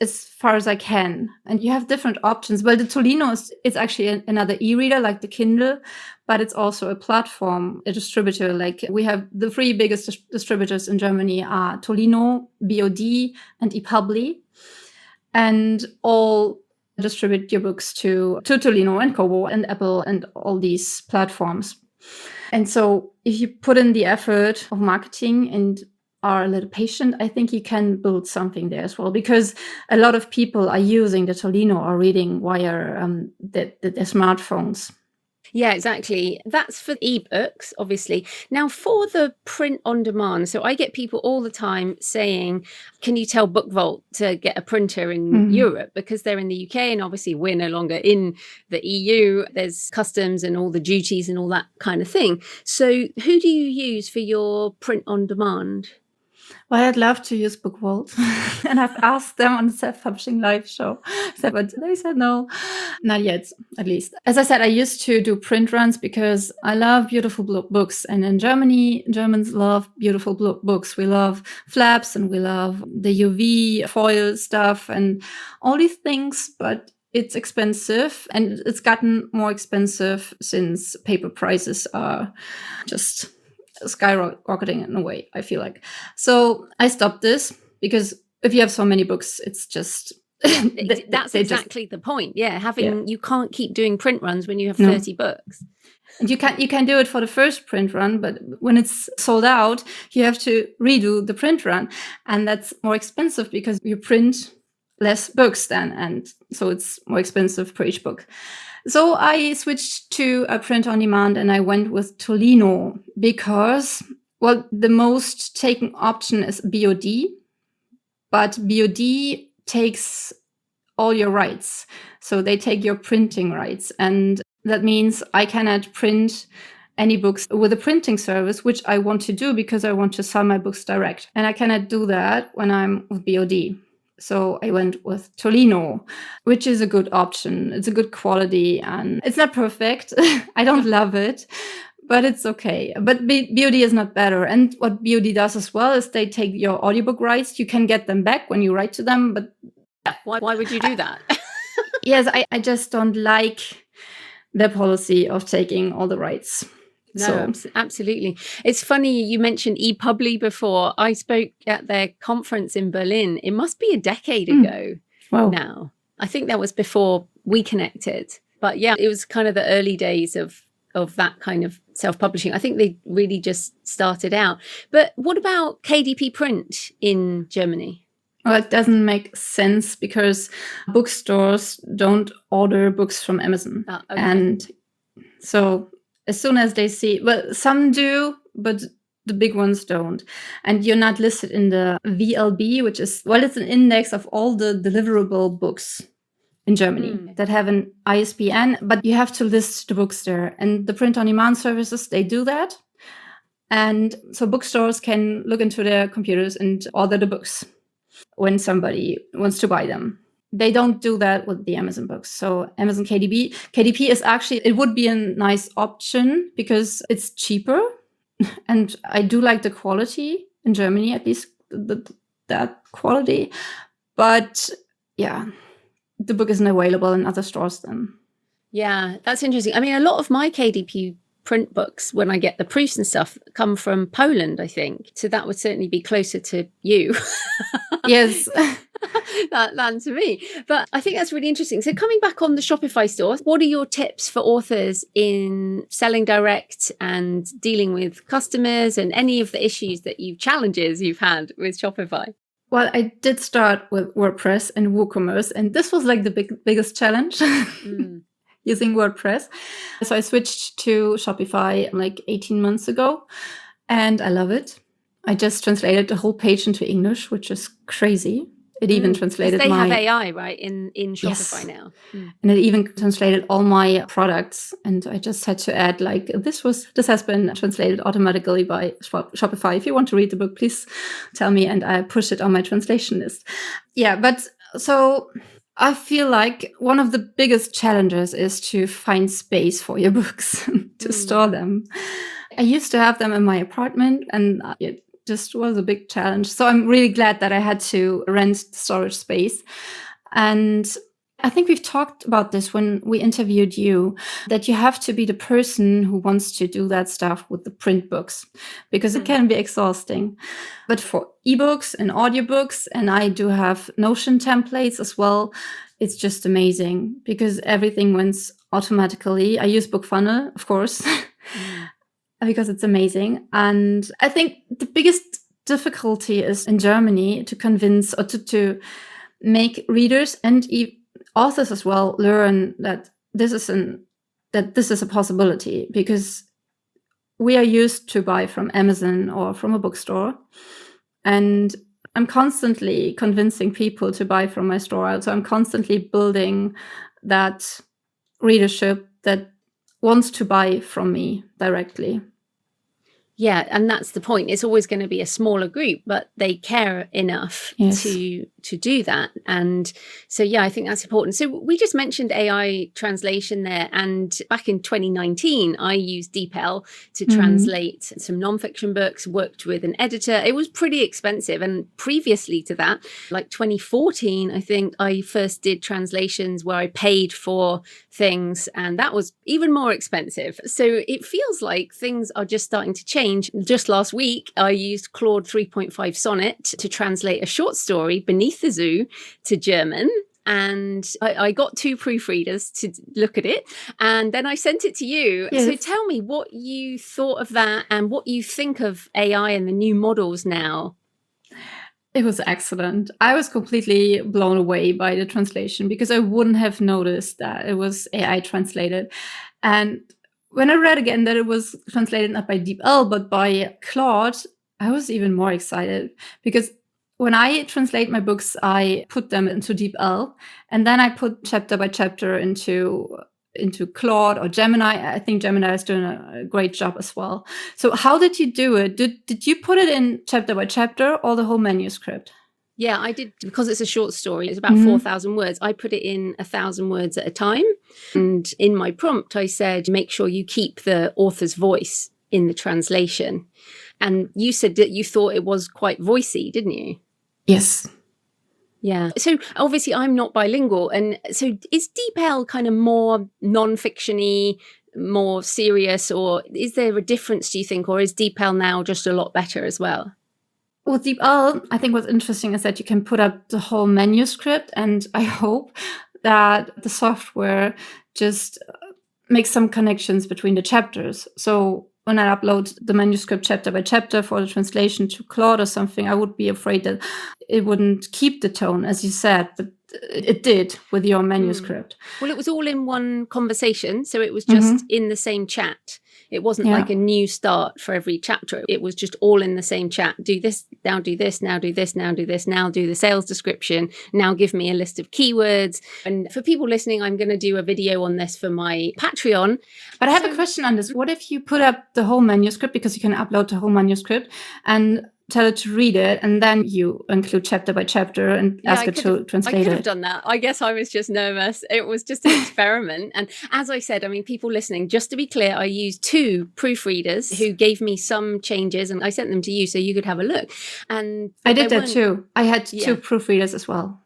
as far as I can. And you have different options. Well, the Tolino is actually another e-reader like the Kindle, but it's also a platform, a distributor. Like we have the 3 biggest distributors in Germany are Tolino, BOD, and ePubli. And all distribute your books to Tolino and Kobo and Apple and all these platforms. And so if you put in the effort of marketing and are a little patient, I think you can build something there as well, because a lot of people are using the Tolino or reading via their smartphones. Yeah, exactly. That's for ebooks, obviously. Now, for the print on demand, so I get people all the time saying, can you tell BookVault to get a printer in Europe? Because they're in the UK and obviously we're no longer in the EU. There's customs and all the duties and all that kind of thing. So who do you use for your print on demand? Well, I'd love to use BookVault, and I've asked them on the Self-Publishing Live show, but they said no, not yet, at least. As I said, I used to do print runs because I love beautiful books, and in Germany, Germans love beautiful books. We love flaps, and we love the UV foil stuff, and all these things, but it's expensive, and it's gotten more expensive since paper prices are just skyrocketing in a way, I feel like. So I stopped this because if you have so many books, it's just that's exactly the point. Yeah, you can't keep doing print runs when you have 30 books. And you can do it for the first print run, but when it's sold out, you have to redo the print run, and that's more expensive because you print less books then, and so it's more expensive per each book. So I switched to a print on demand, and I went with Tolino because, well, the most taken option is BOD, but BOD takes all your rights. So they take your printing rights. And that means I cannot print any books with a printing service, which I want to do because I want to sell my books direct. And I cannot do that when I'm with BOD. So I went with Tolino, which is a good option. It's a good quality, and it's not perfect. I don't love it, but it's okay. But BOD is not better. And what BOD does as well is they take your audiobook rights. You can get them back when you write to them, but why would you do that? Yes, I just don't like their policy of taking all the rights. No, absolutely. It's funny you mentioned ePubli before. I spoke at their conference in Berlin. It must be a decade ago now. I think that was before we connected. But yeah, it was kind of the early days of that kind of self-publishing. I think they really just started out. But what about KDP print in Germany? Well, it doesn't make sense because bookstores don't order books from Amazon. Okay. And so as soon as they see, well, some do, but the big ones don't. And you're not listed in the VLB, which is, well, it's an index of all the deliverable books in Germany that have an ISBN, but you have to list the books there. And the print-on-demand services, they do that. And so bookstores can look into their computers and order the books when somebody wants to buy them. They don't do that with the Amazon books. So Amazon KDP is actually, it would be a nice option because it's cheaper. And I do like the quality in Germany, at least that quality. But yeah, the book isn't available in other stores then. Yeah, that's interesting. I mean, a lot of my KDP print books, when I get the proofs and stuff, come from Poland, I think. So that would certainly be closer to you. Yes. than to me. But I think that's really interesting. So coming back on the Shopify store, what are your tips for authors in selling direct and dealing with customers and any of the challenges you've had with Shopify? Well, I did start with WordPress and WooCommerce, and this was like the biggest challenge. Using WordPress. So I switched to Shopify like 18 months ago, and I love it. I just translated the whole page into English, which is crazy. It even translated they have AI, right, in Shopify now. And it even translated all my products. And I just had to add like, this has been translated automatically by Shopify. If you want to read the book, please tell me. And I push it on my translation list. Yeah, but so I feel like one of the biggest challenges is to find space for your books, to store them. I used to have them in my apartment, and it just was a big challenge. So I'm really glad that I had to rent storage space. And I think we've talked about this when we interviewed you, that you have to be the person who wants to do that stuff with the print books, because it can be exhausting. But for ebooks and audiobooks, and I do have Notion templates as well, it's just amazing because everything runs automatically. I use BookFunnel, of course, because it's amazing. And I think the biggest difficulty is in Germany to convince or to make readers and authors as well learn that this is a possibility, because we are used to buy from Amazon or from a bookstore, and I'm constantly convincing people to buy from my store. So I'm constantly building that readership that wants to buy from me directly. Yeah, and that's the point. It's always going to be a smaller group, but they care enough to do that. And so, yeah, I think that's important. So we just mentioned AI translation there. And back in 2019, I used DeepL to translate some nonfiction books, worked with an editor. It was pretty expensive. And previously to that, like 2014, I think I first did translations where I paid for things, and that was even more expensive. So it feels like things are just starting to change. Just last week, I used Claude 3.5 Sonnet to translate a short story, Beneath the Zoo, to German. And I got 2 proofreaders to look at it. And then I sent it to you. Yes. So tell me what you thought of that and what you think of AI and the new models now. It was excellent. I was completely blown away by the translation because I wouldn't have noticed that it was AI translated. And when I read again that it was translated not by DeepL, but by Claude, I was even more excited, because when I translate my books, I put them into DeepL, and then I put chapter by chapter into Claude or Gemini. I think Gemini is doing a great job as well. So how did you do it? Did you put it in chapter by chapter or the whole manuscript? Yeah, I did, because it's a short story. It's about 4,000 words. I put it in 1,000 words at a time. And in my prompt, I said, make sure you keep the author's voice in the translation. And you said that you thought it was quite voicey, didn't you? Yes. Yeah. So obviously I'm not bilingual. And so is DeepL kind of more non-fiction-y, more serious, or is there a difference, do you think, or is DeepL now just a lot better as well? With DeepL, I think what's interesting is that you can put up the whole manuscript, and I hope that the software just makes some connections between the chapters. So when I upload the manuscript chapter by chapter for the translation to Claude or something, I would be afraid that it wouldn't keep the tone, as you said, but it did with your manuscript. Well, it was all in one conversation, so it was just in the same chat. It wasn't like a new start for every chapter. It was just all in the same chat. Do this, now do this, now do this, now do this, now do the sales description, now give me a list of keywords. And for people listening, I'm going to do a video on this for my Patreon. But I have a question on this. What if you put up the whole manuscript, because you can upload the whole manuscript, and tell it to read it, and then you include chapter by chapter and ask it to translate it? I could have done that. I guess I was just nervous. It was just an experiment. And as I said, I mean, people listening, just to be clear, I used 2 proofreaders who gave me some changes, and I sent them to you so you could have a look. And I did that too. I had 2 proofreaders as well.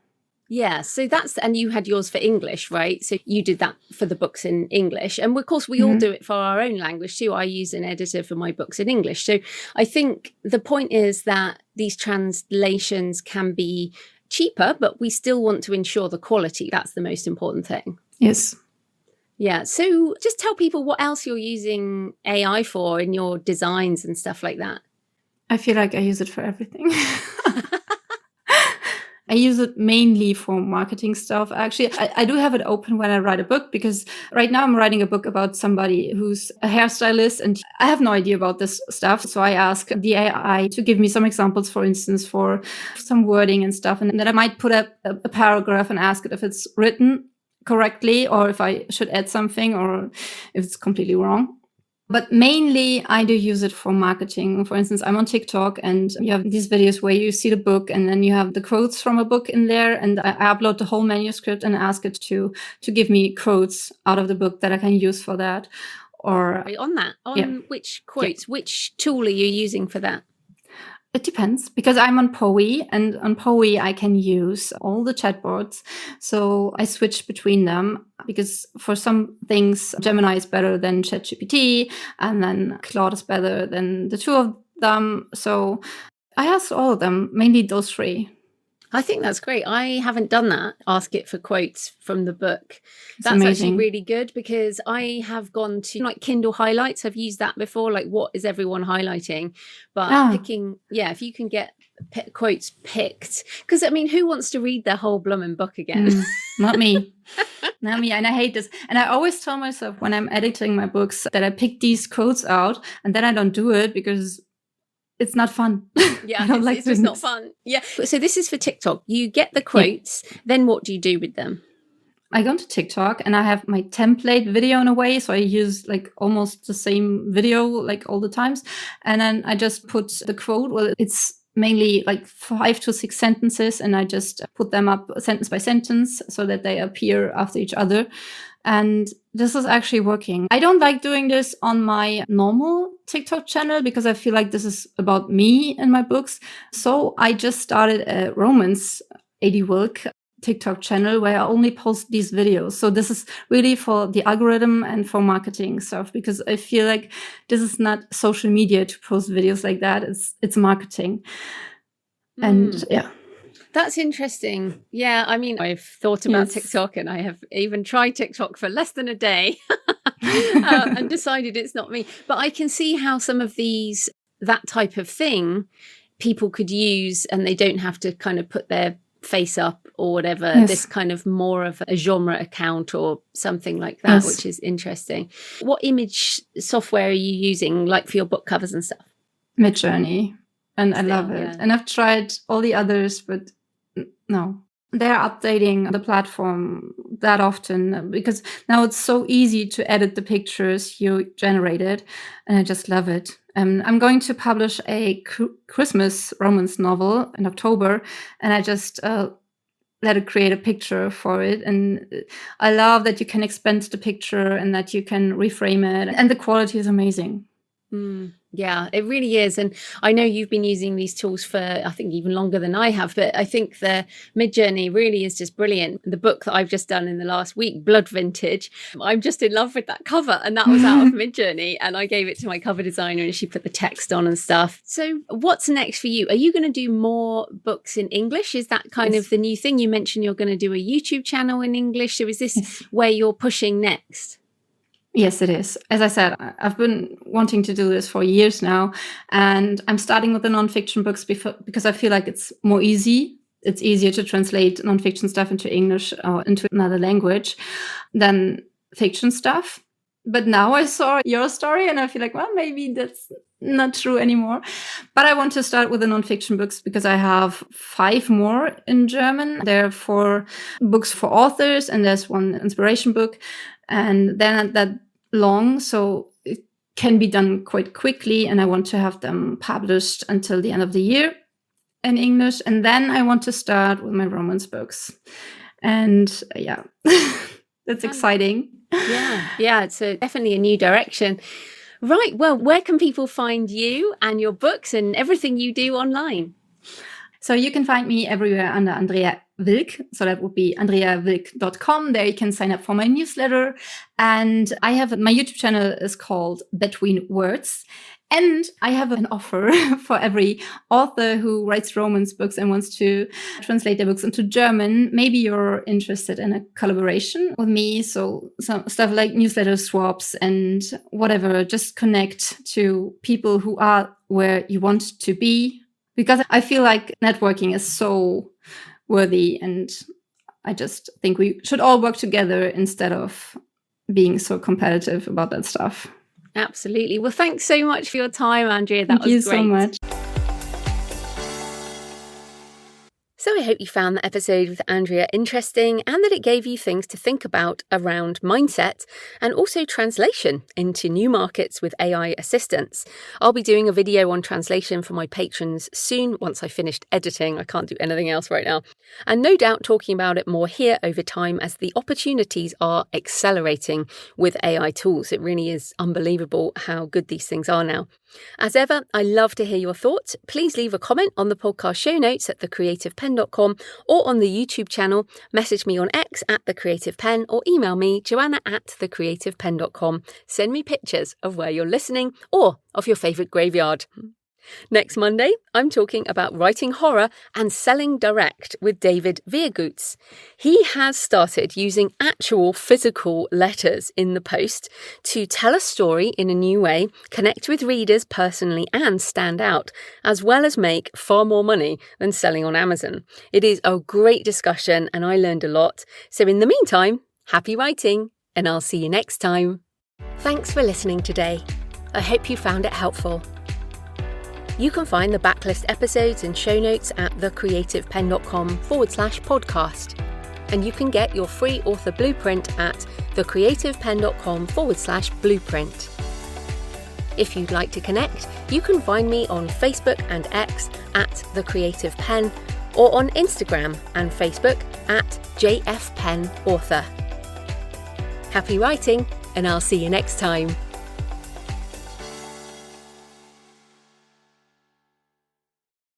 Yeah, so and you had yours for English, right? So you did that for the books in English. And of course, we all do it for our own language too. I use an editor for my books in English. So I think the point is that these translations can be cheaper, but we still want to ensure the quality. That's the most important thing. Yes. Yeah, so just tell people what else you're using AI for in your designs and stuff like that. I feel like I use it for everything. I use it mainly for marketing stuff. Actually, I do have it open when I write a book, because right now I'm writing a book about somebody who's a hairstylist and I have no idea about this stuff. So I ask the AI to give me some examples, for instance, for some wording and stuff. And then I might put up a paragraph and ask it if it's written correctly or if I should add something or if it's completely wrong. But mainly, I do use it for marketing. For instance, I'm on TikTok and you have these videos where you see the book and then you have the quotes from a book in there. And I upload the whole manuscript and ask it to give me quotes out of the book that I can use for that. Or which quotes, which tool are you using for that? It depends, because I'm on Poe, and on Poe I can use all the chatbots. So I switch between them, because for some things Gemini is better than ChatGPT, and then Claude is better than the 2 of them. So I asked all of them, mainly those 3. I think that's great. I haven't done that. Ask it for quotes from the book. That's amazing. Actually really good, because I have gone to like Kindle highlights. I've used that before. Like, what is everyone highlighting? But if you can get quotes picked, because I mean, who wants to read the whole blooming book again? Not me. Not me. And I hate this. And I always tell myself when I'm editing my books that I pick these quotes out, and then I don't do it because it's not fun. Yeah, it's just not fun. Yeah. So this is for TikTok. You get the quotes, then what do you do with them? I go to TikTok and I have my template video in a way. So I use like almost the same video like all the times. And then I just put the quote. Well, it's mainly like 5 to 6 sentences. And I just put them up sentence by sentence so that they appear after each other. And this is actually working. I don't like doing this on my normal TikTok channel because I feel like this is about me and my books. So I just started a romance, Andrea Wilk TikTok channel where I only post these videos. So this is really for the algorithm and for marketing stuff, because I feel like this is not social media to post videos like that. It's marketing. And yeah. That's interesting. Yeah, I mean, I've thought about TikTok, and I have even tried TikTok for less than a day and decided it's not me. But I can see how some of that type of thing, people could use, and they don't have to kind of put their face up or whatever. Yes. This kind of more of a genre account or something like that, which is interesting. What image software are you using, like for your book covers and stuff? Midjourney. And I love it. Yeah. And I've tried all the others, but no, they're updating the platform that often because now it's so easy to edit the pictures you generated. And I just love it. I'm going to publish a Christmas romance novel in October. And I just let it create a picture for it. And I love that you can expand the picture and that you can reframe it. And the quality is amazing. Yeah, it really is. And I know you've been using these tools for, I think, even longer than I have, but I think the Midjourney really is just brilliant. The book that I've just done in the last week, Blood Vintage, I'm just in love with that cover. And that was out of Midjourney. And I gave it to my cover designer and she put the text on and stuff. So what's next for you? Are you going to do more books in English? Is that kind of the new thing? You mentioned you're going to do a YouTube channel in English. So is this where you're pushing next? Yes, it is. As I said, I've been wanting to do this for years now, and I'm starting with the nonfiction books because I feel like it's more easy. It's easier to translate nonfiction stuff into English or into another language than fiction stuff. But now I saw your story and I feel like, well, maybe that's not true anymore. But I want to start with the nonfiction books because I have 5 more in German. There are 4 books for authors and there's 1 inspiration book. And they're not that long, so it can be done quite quickly. And I want to have them published until the end of the year in English. And then I want to start with my romance books. And yeah, that's exciting. Yeah, it's definitely a new direction. Right, well, where can people find you and your books and everything you do online? So you can find me everywhere under Andrea Wilk. So that would be andreawilk.com. There you can sign up for my newsletter. And I have my YouTube channel is called Between Words. And I have an offer for every author who writes romance books and wants to translate their books into German. Maybe you're interested in a collaboration with me. So some stuff like newsletter swaps and whatever, just connect to people who are where you want to be. Because I feel like networking is so worthy, and I just think we should all work together instead of being so competitive about that stuff. Absolutely. Well, thanks so much for your time, Andrea. That was great. Thank you so much. So I hope you found that episode with Andrea interesting and that it gave you things to think about around mindset and also translation into new markets with AI assistance. I'll be doing a video on translation for my patrons soon once I've finished editing. I can't do anything else right now. And no doubt talking about it more here over time as the opportunities are accelerating with AI tools. It really is unbelievable how good these things are now. As ever, I love to hear your thoughts. Please leave a comment on the podcast show notes at thecreativepenn.com or on the YouTube channel. Message me on X at thecreativepenn or email me, joanna@thecreativepenn.com. Send me pictures of where you're listening or of your favourite graveyard. Next Monday, I'm talking about writing horror and selling direct with David Viergoots. He has started using actual physical letters in the post to tell a story in a new way, connect with readers personally and stand out, as well as make far more money than selling on Amazon. It is a great discussion and I learned a lot. So in the meantime, happy writing and I'll see you next time. Thanks for listening today. I hope you found it helpful. You can find the backlist episodes and show notes at thecreativepenn.com/podcast. And you can get your free author blueprint at thecreativepenn.com/blueprint. If you'd like to connect, you can find me on Facebook and X at thecreativepenn or on Instagram and Facebook at JFPennAuthor. Happy writing, and I'll see you next time.